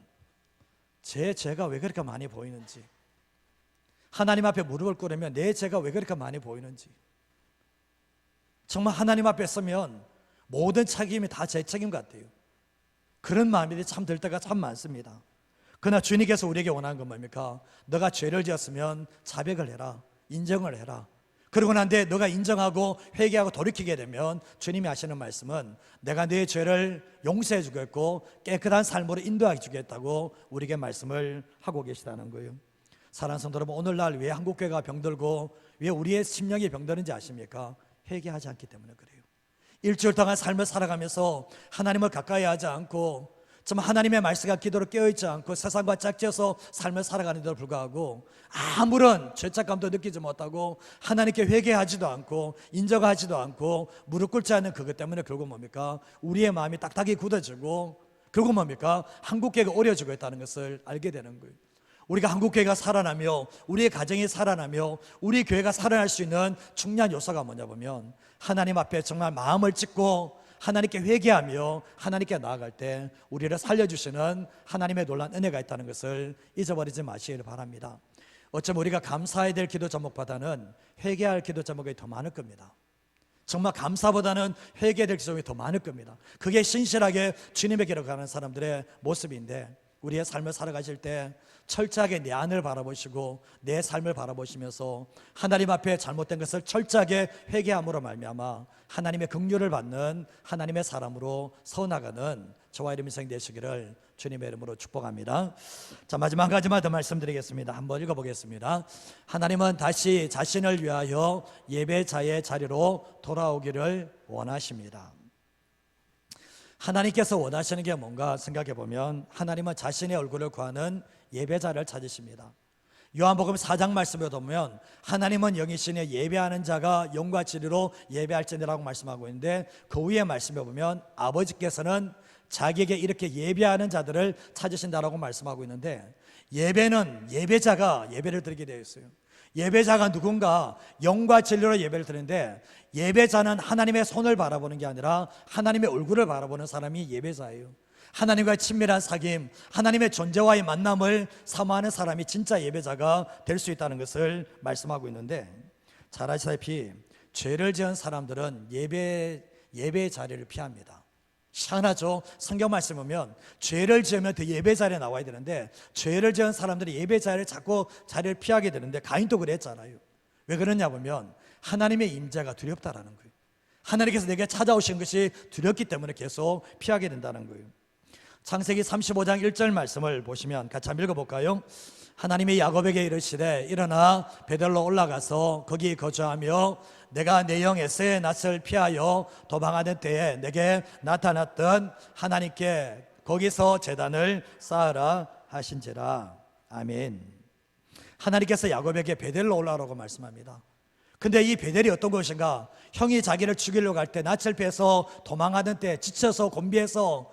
제 죄가 왜 그렇게 많이 보이는지, 하나님 앞에 무릎을 꿇으면 내 죄가 왜 그렇게 많이 보이는지, 정말 하나님 앞에 서면 모든 책임이 다 제 책임 같아요. 그런 마음이 참 들 때가 참 많습니다. 그러나 주님께서 우리에게 원하는 건 뭡니까? 너가 죄를 지었으면 자백을 해라, 인정을 해라. 그러고 난 뒤에 너가 인정하고 회개하고 돌이키게 되면 주님이 하시는 말씀은 내가 네 죄를 용서해 주겠고 깨끗한 삶으로 인도해 주겠다고 우리에게 말씀을 하고 계시다는 거예요. 사랑하는 성도 여러분, 오늘날 왜 한국교회가 병들고 왜 우리의 심령이 병드는지 아십니까? 회개하지 않기 때문에 그래요. 일주일 동안 삶을 살아가면서 하나님을 가까이 하지 않고 정말 하나님의 말씀과 기도로 깨어있지 않고 세상과 짝지어서 삶을 살아가는 데도 불구하고 아무런 죄책감도 느끼지 못하고 하나님께 회개하지도 않고 인정하지도 않고 무릎 꿇지 않는 그것 때문에 결국 뭡니까? 우리의 마음이 딱딱이 굳어지고 결국 뭡니까? 한국교회가 어려지고 있다는 것을 알게 되는 거예요. 우리가 한국교회가 살아나며 우리의 가정이 살아나며 우리 교회가 살아날 수 있는 중요한 요소가 뭐냐 보면 하나님 앞에 정말 마음을 찢고 하나님께 회개하며 하나님께 나아갈 때 우리를 살려주시는 하나님의 놀라운 은혜가 있다는 것을 잊어버리지 마시기를 바랍니다. 어쩌면 우리가 감사해야 될 기도 제목보다는 회개할 기도 제목이 더 많을 겁니다. 정말 감사보다는 회개될 기도가 더 많을 겁니다. 그게 신실하게 주님에게로 가는 사람들의 모습인데 우리의 삶을 살아가실 때 철저하게 내 안을 바라보시고 내 삶을 바라보시면서 하나님 앞에 잘못된 것을 철저하게 회개함으로 말미암아 하나님의 긍휼을 받는 하나님의 사람으로 서나가는 저와 여러분 인생 되시기를 주님의 이름으로 축복합니다. 자, 마지막 한 가지만 더 말씀드리겠습니다. 한번 읽어보겠습니다. 하나님은 다시 자신을 위하여 예배자의 자리로 돌아오기를 원하십니다. 하나님께서 원하시는 게 뭔가 생각해 보면 하나님은 자신의 얼굴을 구하는 예배자를 찾으십니다. 요한복음 4장 말씀에 보면 하나님은 영이시니 예배하는 자가 영과 진리로 예배할지니라고 말씀하고 있는데 그 위에 말씀에 보면 아버지께서는 자기에게 이렇게 예배하는 자들을 찾으신다라고 말씀하고 있는데 예배는 예배자가 예배를 드리게 되어 있어요. 예배자가 누군가 영과 진리로 예배를 드리는데 예배자는 하나님의 손을 바라보는 게 아니라 하나님의 얼굴을 바라보는 사람이 예배자예요. 하나님과의 친밀한 사귐, 하나님의 존재와의 만남을 사모하는 사람이 진짜 예배자가 될 수 있다는 것을 말씀하고 있는데 잘 아시다시피 죄를 지은 사람들은 예배의 자리를 피합니다. 희한하죠? 성경 말씀 보면 죄를 지으면 그 예배 자리에 나와야 되는데 죄를 지은 사람들이 예배 자리를 자꾸 자리를 피하게 되는데 가인도 그랬잖아요. 왜 그러냐 보면 하나님의 임재가 두렵다라는 거예요. 하나님께서 내게 찾아오신 것이 두렵기 때문에 계속 피하게 된다는 거예요. 창세기 35장 1절 말씀을 보시면 같이 한번 읽어볼까요? 하나님이 야곱에게 이르시되 일어나 베델로 올라가서 거기 거주하며 내가 내 영 에서의 낯을 피하여 도망하는 때에 내게 나타났던 하나님께 거기서 제단을 쌓으라 하신지라. 아멘. 하나님께서 야곱에게 베델로 올라오라고 말씀합니다. 근데 이 베델이 어떤 곳인가? 형이 자기를 죽이려고 할 때 낯을 피해서 도망하는 때 지쳐서 곤비해서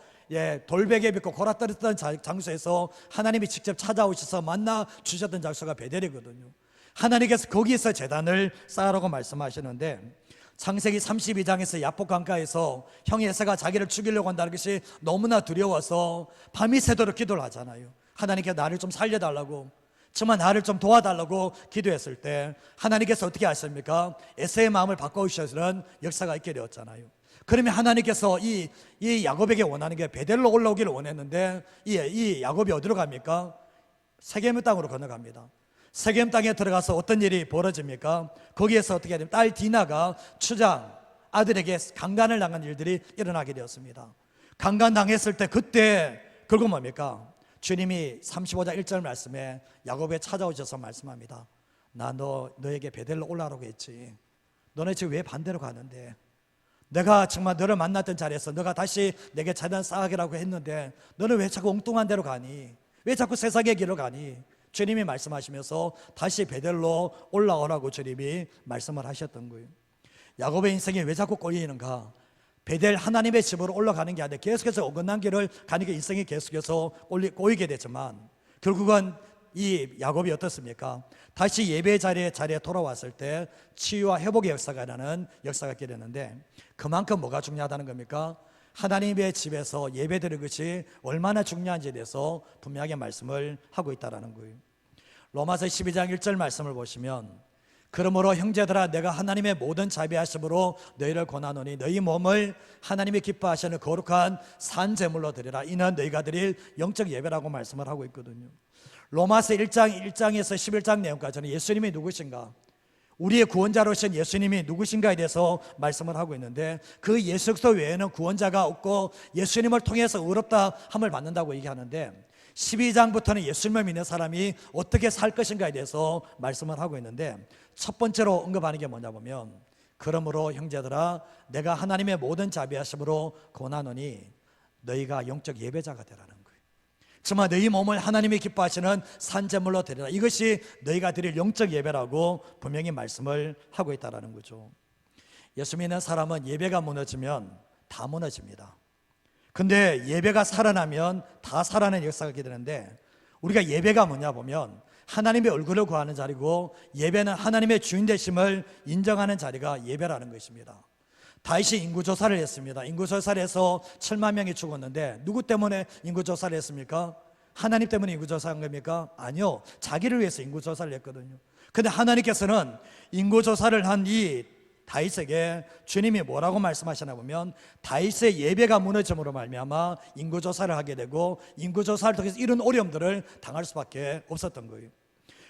돌베개 빗고 골아 떨었던 장소에서 하나님이 직접 찾아오셔서 만나 주셨던 장소가 베델이거든요. 하나님께서 거기에서 제단을 쌓으라고 말씀하시는데 창세기 32장에서 야복 강가에서 형이 에서가 자기를 죽이려고 한다는 것이 너무나 두려워서 밤이 새도록 기도를 하잖아요. 하나님께 나를 좀 살려달라고, 정말 나를 좀 도와달라고 기도했을 때 하나님께서 어떻게 하십니까? 에서의 마음을 바꿔주시는 역사가 있게 되었잖아요. 그러면 하나님께서 이 야곱에게 원하는 게 베델로 올라오기를 원했는데 이 야곱이 어디로 갑니까? 세겜 땅으로 건너갑니다. 세겜 땅에 들어가서 어떤 일이 벌어집니까? 거기에서 어떻게 되면 딸 디나가 추장 아들에게 강간을 당한 일들이 일어나게 되었습니다. 강간당했을 때 그때 결국 뭡니까? 주님이 35장 1절 말씀에 야곱에 찾아오셔서 말씀합니다. 나 너에게 베델로 올라오라고 했지. 너네 지금 왜 반대로 가는데? 내가 정말 너를 만났던 자리에서 너가 다시 내게 제단 쌓으라고 했는데 너는 왜 자꾸 엉뚱한 데로 가니? 왜 자꾸 세상의 길로 가니? 주님이 말씀하시면서 다시 베델로 올라오라고 주님이 말씀을 하셨던 거예요. 야곱의 인생이 왜 자꾸 꼬이는가? 베델 하나님의 집으로 올라가는 게 아니라 계속해서 어긋난 길을 가는 게 인생이 계속해서 꼬이게 되지만 결국은 이 야곱이 어떻습니까? 다시 예배 자리에 돌아왔을 때 치유와 회복의 역사가 나는 역사가 있게 되는데 그만큼 뭐가 중요하다는 겁니까? 하나님의 집에서 예배 드리는 것이 얼마나 중요한지에 대해서 분명하게 말씀을 하고 있다는 거예요. 로마서 12장 1절 말씀을 보시면 그러므로 형제들아 내가 하나님의 모든 자비하심으로 너희를 권하노니 너희 몸을 하나님이 기뻐하시는 거룩한 산 제물로 드리라. 이는 너희가 드릴 영적 예배라고 말씀을 하고 있거든요. 로마서 1장에서 11장 내용까지는 예수님이 누구신가, 우리의 구원자로신 예수님이 누구신가에 대해서 말씀을 하고 있는데 그 예수 그리스도 외에는 구원자가 없고 예수님을 통해서 의롭다 함을 받는다고 얘기하는데 12장부터는 예수님을 믿는 사람이 어떻게 살 것인가에 대해서 말씀을 하고 있는데 첫 번째로 언급하는 게 뭐냐 보면 그러므로 형제들아 내가 하나님의 모든 자비하심으로 권하노니 너희가 영적 예배자가 되라는 거예요. 정말 너희 몸을 하나님이 기뻐하시는 산제물로 드리라. 이것이 너희가 드릴 영적 예배라고 분명히 말씀을 하고 있다는 거죠. 예수 믿는 사람은 예배가 무너지면 다 무너집니다. 근데 예배가 살아나면 다 살아나는 역사가 있게 되는데 우리가 예배가 뭐냐 보면 하나님의 얼굴을 구하는 자리고, 예배는 하나님의 주인 되심을 인정하는 자리가 예배라는 것입니다. 다윗이 인구조사를 했습니다. 인구조사를 해서 7만 명이 죽었는데 누구 때문에 인구조사를 했습니까? 하나님 때문에 인구조사한 겁니까? 아니요, 자기를 위해서 인구조사를 했거든요. 근데 하나님께서는 인구조사를 한 이 다윗에게 주님이 뭐라고 말씀하시나 보면, 다윗의 예배가 무너짐으로 말미암아 인구조사를 하게 되고, 인구조사를 통해서 이런 어려움들을 당할 수밖에 없었던 거예요.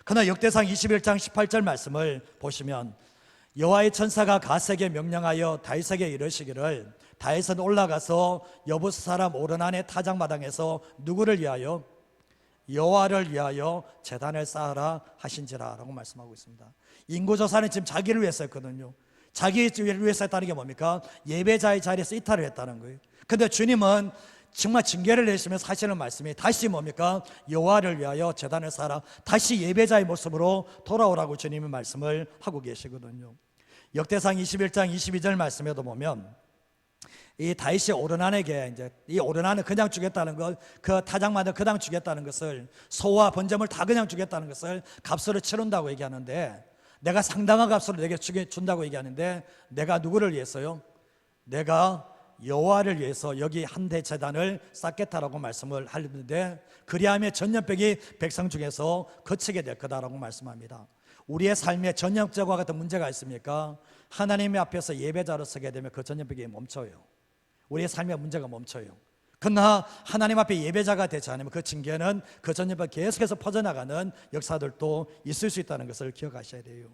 그러나 역대상 21장 18절 말씀을 보시면, 여호와의 천사가 갓에게 명령하여 다윗에게 이르시기를, 다윗은 올라가서 여부스 사람 오르난의 타작마당에서 누구를 위하여? 여호와를 위하여 제단을 쌓으라 하신지라 라고 말씀하고 있습니다. 인구조사는 지금 자기를 위해서 했거든요. 자기를 위해서 했다는 게 뭡니까? 예배자의 자리에서 이탈을 했다는 거예요. 근데 주님은 정말 징계를 내시면서 하시는 말씀이 다시 뭡니까? 여호와를 위하여 제단을 쌓으라, 다시 예배자의 모습으로 돌아오라고 주님이 말씀을 하고 계시거든요. 역대상 21장 22절 말씀에도 보면, 이 다윗이 오르난에게, 이제 이 오르난을 그냥 주겠다는 것, 그 타작마다 그냥 주겠다는 것을, 소와 번제물 다 그냥 주겠다는 것을 값으로 치른다고 얘기하는데, 내가 상당한 값으로 내게 준다고 얘기하는데, 내가 누구를 위해서요? 내가 여호와를 위해서 여기 한 대 제단을 쌓겠다라고 말씀을 하는데, 그리하면 전염병이 백성 중에서 그치게 될 거다라고 말씀합니다. 우리의 삶에 전염병과 같은 문제가 있습니까? 하나님의 앞에서 예배자로 서게 되면 그 전염병이 멈춰요. 우리의 삶의 문제가 멈춰요. 그러나 하나님 앞에 예배자가 되지 않으면 그 징계는, 그 전염병이 계속해서 퍼져나가는 역사들도 있을 수 있다는 것을 기억하셔야 돼요.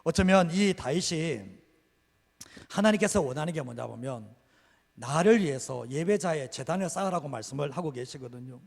어쩌면 이 다윗이 하나님께서 원하는 게 뭐냐 보면, 나를 위해서 예배자의 제단을 쌓으라고 말씀을 하고 계시거든요.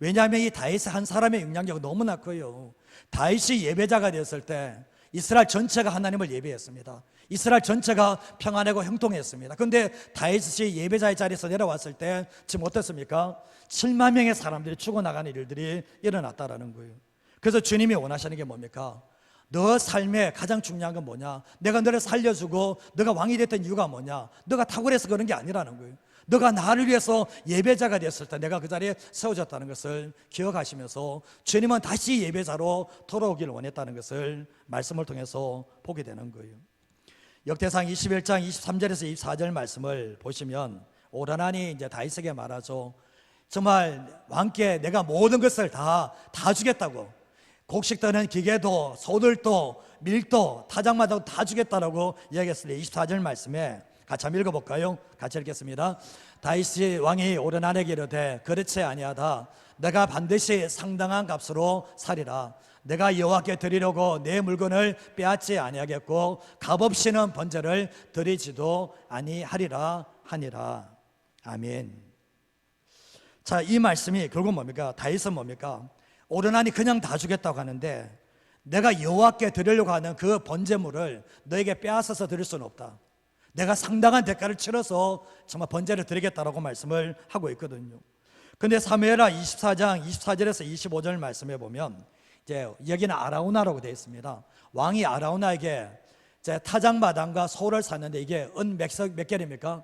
왜냐하면 이 다윗 한 사람의 영향력이 너무나 커요. 다윗이 예배자가 되었을 때 이스라엘 전체가 하나님을 예배했습니다. 이스라엘 전체가 평안하고 형통했습니다. 그런데 다윗이 예배자의 자리에서 내려왔을 때 지금 어떻습니까? 7만 명의 사람들이 죽어나가는 일들이 일어났다라는 거예요. 그래서 주님이 원하시는 게 뭡니까? 너 삶에 가장 중요한 건 뭐냐? 내가 너를 살려주고 너가 왕이 됐던 이유가 뭐냐? 너가 탁월해서 그런 게 아니라는 거예요. 너가 나를 위해서 예배자가 됐을 때 내가 그 자리에 세워졌다는 것을 기억하시면서 주님은 다시 예배자로 돌아오기를 원했다는 것을 말씀을 통해서 보게 되는 거예요. 역대상 21장 23절에서 24절 말씀을 보시면, 오르난이 이제 다윗에게 말하죠. 정말 왕께 내가 모든 것을 다 주겠다고, 곡식들은 기계도 소들도 밀도 타작마다 다 주겠다라고 이야기했을 때 24절 말씀에 같이 한번 읽어볼까요? 같이 읽겠습니다. 다윗이 왕이 오르난에게 이르되 그렇지 아니하다. 내가 반드시 상당한 값으로 사리라. 내가 여호와께 드리려고 내 물건을 빼앗지 아니하겠고 값없이는 번제를 드리지도 아니하리라 하니라. 아멘. 자, 이 말씀이 결국 뭡니까? 다윗은 뭡니까? 오르난이 그냥 다 주겠다고 하는데, 내가 여호와께 드리려고 하는 그 번제물을 너에게 빼앗아서 드릴 수는 없다. 내가 상당한 대가를 치러서 정말 번제를 드리겠다라고 말씀을 하고 있거든요. 근데 사무엘하 24장 24절에서 25절 말씀해 보면, 이제 여기는 아라우나라고 되어 있습니다. 왕이 아라우나에게 이제 타작마당과 소를 샀는데, 이게 은 몇 개입니까?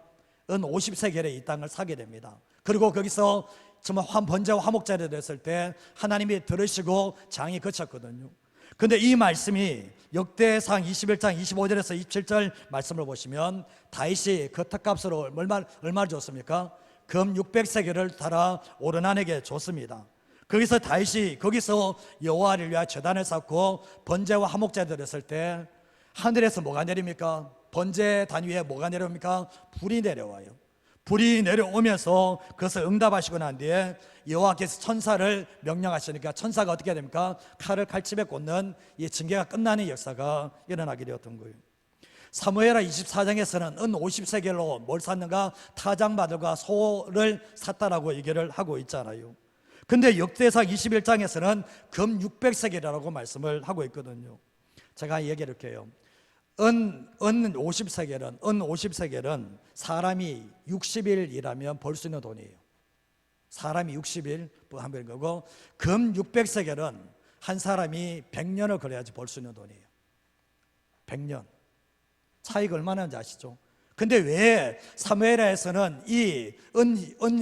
은 50세겔에 이 땅을 사게 됩니다. 그리고 거기서 정말 번제와 화목제를 드렸을 때 하나님이 들으시고 장이 그쳤거든요. 근데 이 말씀이 역대상 21장 25절에서 27절 말씀을 보시면, 다윗이 그 턱값으로 얼마를 줬습니까? 금 600세겔을 달아 오르난에게 줬습니다. 거기서 다윗이 거기서 여호와를 위하여 제단을 쌓고 번제와 화목제를 드렸을 때 하늘에서 뭐가 내립니까? 번제 단 위에 뭐가 내려옵니까? 불이 내려와요. 불이 내려오면서 그것을 응답하시고 난 뒤에 여호와께서 천사를 명령하시니까 천사가 어떻게 됩니까? 칼을 칼집에 꽂는 이 징계가 끝나는 역사가 일어나게 되었던 거예요. 사무엘하 24장에서는 은 50세겔로 뭘 샀는가? 타작마들과 소를 샀다라고 얘기를 하고 있잖아요. 근데 역대상 21장에서는 금 600세겔이라고 말씀을 하고 있거든요. 제가 얘기를 할게요. 은 50세겔은 사람이 60일 일하면 벌 수 있는 돈이에요. 사람이 60일 하는 거고, 금 600세겔은 한 사람이 100년을 걸어야지 벌 수 있는 돈이에요. 100년. 차이가 얼마나 나는지 아시죠? 근데 왜 사무엘하에서는 이 은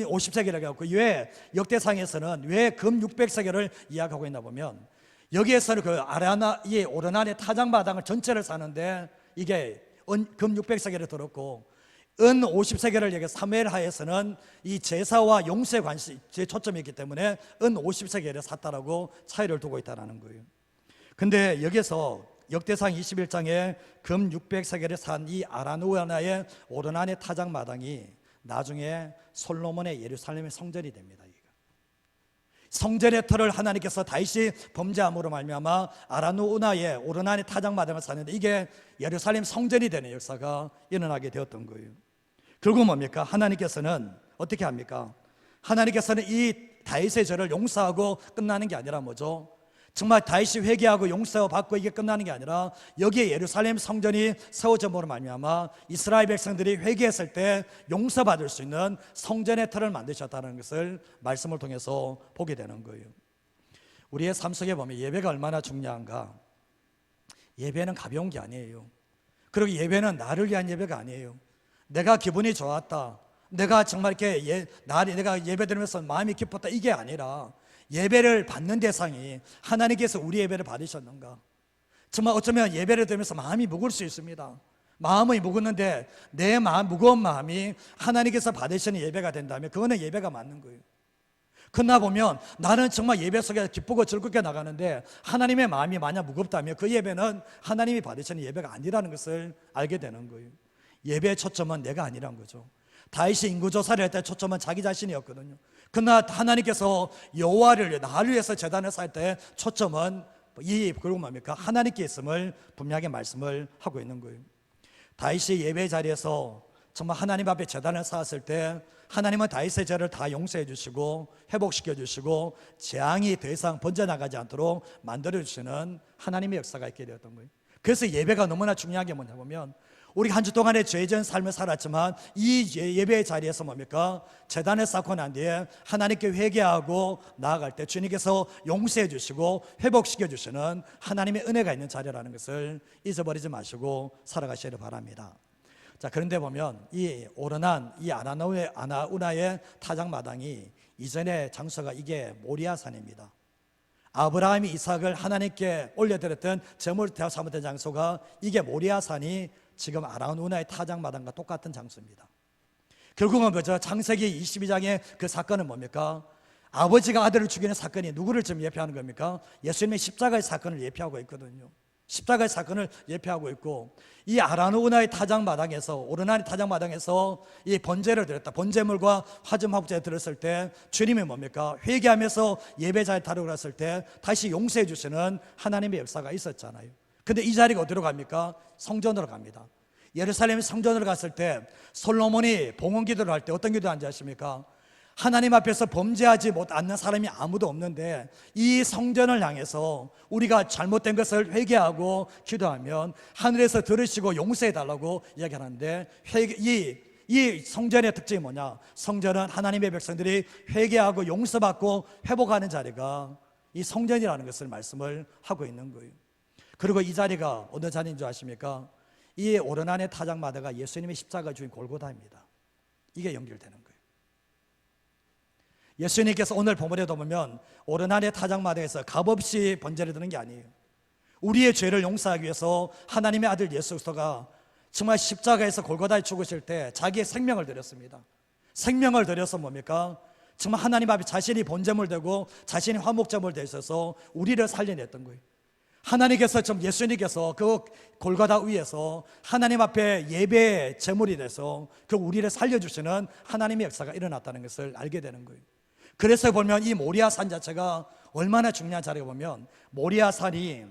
50세겔이라고 해갖고 왜 역대상에서는 왜 금 600세겔을 이야기하고 있나 보면, 여기에서는 그 이 오르난의 타작마당을 전체를 사는데 이게 금 600세겔이 들었고, 은 50세겔을 여기 사무엘하에서는 이 제사와 용서에 초점이 있기 때문에 은 50세겔에 샀다라고 차이를 두고 있다는 거예요. 근데 여기서 역대상 21장에 금 600세겔에 산 이 아라누아나의 오르난의 타작마당이 나중에 솔로몬의 예루살렘의 성전이 됩니다. 성전의 터를 하나님께서 다윗이 범죄함으로 말미암아 아라누아나의 오르난의 타작마당을 샀는데 이게 예루살렘 성전이 되는 역사가 일어나게 되었던 거예요. 결국 뭡니까? 하나님께서는 어떻게 합니까? 하나님께서는 이 다윗의 죄를 용서하고 끝나는 게 아니라 뭐죠? 정말 다윗이 회개하고 용서받고 이게 끝나는 게 아니라 여기에 예루살렘 성전이 세워짐으로 말미암아 이스라엘 백성들이 회개했을 때 용서받을 수 있는 성전의 터를 만드셨다는 것을 말씀을 통해서 보게 되는 거예요. 우리의 삶 속에 보면 예배가 얼마나 중요한가. 예배는 가벼운 게 아니에요. 그리고 예배는 나를 위한 예배가 아니에요. 내가 기분이 좋았다, 내가 정말 이렇게 내가 예배 드리면서 마음이 기뻤다, 이게 아니라 예배를 받는 대상이 하나님께서 우리 예배를 받으셨는가. 정말 어쩌면 예배를 드리면서 마음이 무거울 수 있습니다. 마음이 무겁는데 내 마음, 무거운 마음이 하나님께서 받으시는 예배가 된다면 그거는 예배가 맞는 거예요. 그러나 보면 나는 정말 예배 속에 기쁘고 즐겁게 나가는데 하나님의 마음이 만약 무겁다면 그 예배는 하나님이 받으시는 예배가 아니라는 것을 알게 되는 거예요. 예배의 초점은 내가 아니란 거죠. 다윗이 인구조사를 할 때 초점은 자기 자신이었거든요. 그러나 하나님께서 여호와를 나를 위해서 제단을 쌓을 때 초점은 그리고 뭡니까? 하나님께 있음을 분명하게 말씀을 하고 있는 거예요. 다윗이 예배 자리에서 정말 하나님 앞에 제단을 쌓았을 때 하나님은 다윗의 죄를 다 용서해 주시고 회복시켜 주시고 재앙이 더 이상 번져나가지 않도록 만들어 주시는 하나님의 역사가 있게 되었던 거예요. 그래서 예배가 너무나 중요한 게 뭐냐 보면, 우리가 한 주 동안에 죄진 삶을 살았지만 이 예배의 자리에서 뭡니까? 제단을 쌓고 난 뒤에 하나님께 회개하고 나아갈 때 주님께서 용서해 주시고 회복시켜 주시는 하나님의 은혜가 있는 자리라는 것을 잊어버리지 마시고 살아가시기를 바랍니다. 자, 그런데 보면 이 오르난 이 아라누아의 타작마당이 이전의 장소가 이게 모리아산입니다. 아브라함이 이삭을 하나님께 올려드렸던 제물 삼았던 장소가 이게 모리아산이 지금 아라누아의 타작마당과 똑같은 장소입니다. 결국은 뭐죠? 창세기 22장의 그 사건은 뭡니까? 아버지가 아들을 죽이는 사건이 누구를 지금 예표하는 겁니까? 예수님의 십자가의 사건을 예표하고 있거든요. 십자가의 사건을 예표하고 있고, 이 아라누아의 타작마당에서 오르난의 타작마당에서 이 번제를 드렸다. 번제물과 화점화복제 드렸을 때 주님이 뭡니까? 회개하면서 예배자에 다루었을 때 다시 용서해 주시는 하나님의 역사가 있었잖아요. 근데 이 자리가 어디로 갑니까? 성전으로 갑니다. 예루살렘 성전으로 갔을 때 솔로몬이 봉헌 기도를 할 때 어떤 기도하는지 아십니까? 하나님 앞에서 범죄하지 않는 사람이 아무도 없는데 이 성전을 향해서 우리가 잘못된 것을 회개하고 기도하면 하늘에서 들으시고 용서해 달라고 이야기하는데, 이 성전의 특징이 뭐냐? 성전은 하나님의 백성들이 회개하고 용서받고 회복하는 자리가 이 성전이라는 것을 말씀을 하고 있는 거예요. 그리고 이 자리가 어느 자리인 줄 아십니까? 이 오르난의 타작마다가 예수님의 십자가 주인 골고다입니다. 이게 연결되는 거예요. 예수님께서 오늘 본문에도 보면 오르난의 타작마다에서 값없이 번제를 드는 게 아니에요. 우리의 죄를 용서하기 위해서 하나님의 아들 예수 그리스도가 정말 십자가에서 골고다에 죽으실 때 자기의 생명을 드렸습니다. 생명을 드려서 뭡니까? 정말 하나님 앞에 자신이 번제물 되고 자신이 화목제물 되 있어서 우리를 살려냈던 거예요. 하나님께서 예수님께서 그 골고다 위에서 하나님 앞에 예배의 제물이 돼서 그 우리를 살려주시는 하나님의 역사가 일어났다는 것을 알게 되는 거예요. 그래서 보면 이 모리아산 자체가 얼마나 중요한 자리가 보면, 모리아산이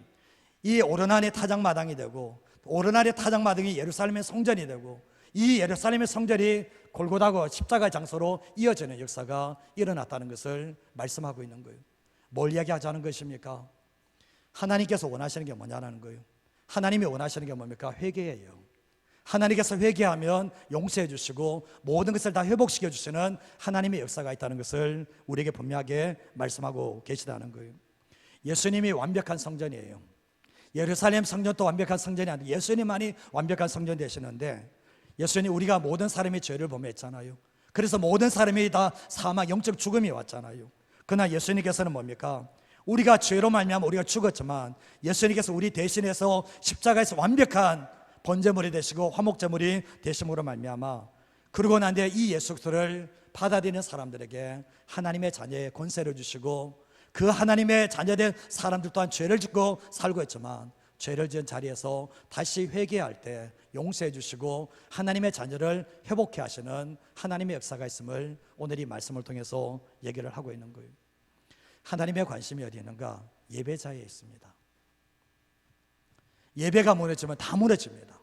이 오르난의 타작마당이 되고 오르난의 타작마당이 예루살렘의 성전이 되고 이 예루살렘의 성전이 골고다고 십자가의 장소로 이어지는 역사가 일어났다는 것을 말씀하고 있는 거예요. 뭘 이야기하자는 것입니까? 하나님께서 원하시는 게 뭐냐는 거예요. 하나님이 원하시는 게 뭡니까? 회개예요. 하나님께서 회개하면 용서해 주시고 모든 것을 다 회복시켜 주시는 하나님의 역사가 있다는 것을 우리에게 분명하게 말씀하고 계시다는 거예요. 예수님이 완벽한 성전이에요. 예루살렘 성전도 완벽한 성전이 아니고 예수님만이 완벽한 성전 되시는데, 예수님, 우리가 모든 사람이 죄를 범했잖아요. 그래서 모든 사람이 다 사망, 영적 죽음이 왔잖아요. 그러나 예수님께서는 뭡니까? 우리가 죄로 말미암아 우리가 죽었지만 예수님께서 우리 대신해서 십자가에서 완벽한 번제물이 되시고 화목제물이 되심으로 말미암아, 그러고 난 뒤에 이 예수 그리스도를 받아들이는 사람들에게 하나님의 자녀의 권세를 주시고, 그 하나님의 자녀된 사람들 또한 죄를 짓고 살고 있지만 죄를 지은 자리에서 다시 회개할 때 용서해 주시고 하나님의 자녀를 회복해 하시는 하나님의 역사가 있음을 오늘 이 말씀을 통해서 얘기를 하고 있는 거예요. 하나님의 관심이 어디 있는가? 예배자에 있습니다. 예배가 무너지면 다 무너집니다.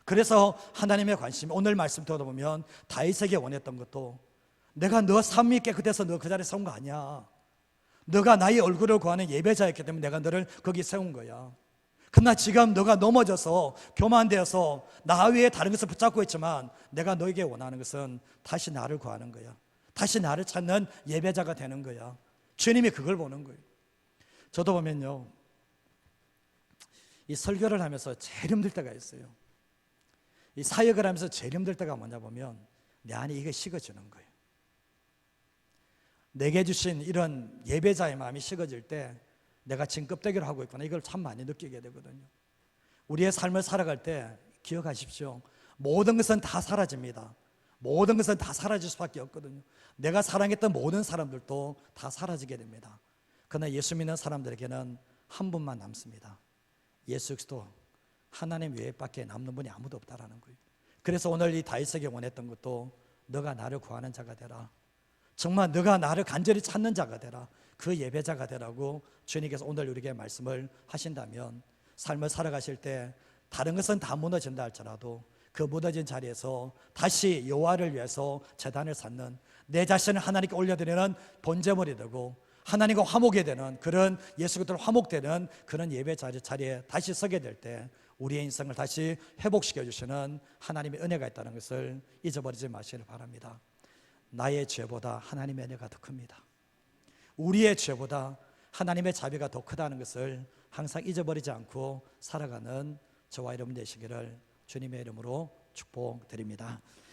그래서 하나님의 관심이, 오늘 말씀 들어보면 다윗에게 원했던 것도, 내가 너 삶이 깨끗해서 너 그 자리에 세운 거 아니야. 너가 나의 얼굴을 구하는 예배자였기 때문에 내가 너를 거기 세운 거야. 그러나 지금 너가 넘어져서 교만되어서 나 외에 다른 것을 붙잡고 있지만 내가 너에게 원하는 것은 다시 나를 구하는 거야. 다시 나를 찾는 예배자가 되는 거야. 주님이 그걸 보는 거예요. 저도 보면요, 이 설교를 하면서 제일 힘들 때가 있어요. 이 사역을 하면서 제일 힘들 때가 뭐냐 보면 내 안에 이게 식어지는 거예요. 내게 주신 이런 예배자의 마음이 식어질 때 내가 지금 껍데기를 하고 있구나, 이걸 참 많이 느끼게 되거든요. 우리의 삶을 살아갈 때 기억하십시오. 모든 것은 다 사라집니다. 모든 것은 다 사라질 수밖에 없거든요. 내가 사랑했던 모든 사람들도 다 사라지게 됩니다. 그러나 예수 믿는 사람들에게는 한 분만 남습니다. 예수 그리스도, 하나님 외에밖에 남는 분이 아무도 없다라는 거예요. 그래서 오늘 이 다윗에게 원했던 것도, 너가 나를 구하는 자가 되라. 정말 너가 나를 간절히 찾는 자가 되라. 그 예배자가 되라고 주님께서 오늘 우리에게 말씀을 하신다면, 삶을 살아가실 때 다른 것은 다 무너진다 할지라도 그 무너진 자리에서 다시 여호와를 위해서 제단을 쌓는, 내 자신을 하나님께 올려드리는 번제물이 되고 하나님과 화목이 되는, 그런 예수 그리스도로 화목되는 그런 예배 자리에 다시 서게 될 때 우리의 인생을 다시 회복시켜 주시는 하나님의 은혜가 있다는 것을 잊어버리지 마시길 바랍니다. 나의 죄보다 하나님의 은혜가 더 큽니다. 우리의 죄보다 하나님의 자비가 더 크다는 것을 항상 잊어버리지 않고 살아가는 저와 여러분 되시기를 주님의 이름으로 축복드립니다.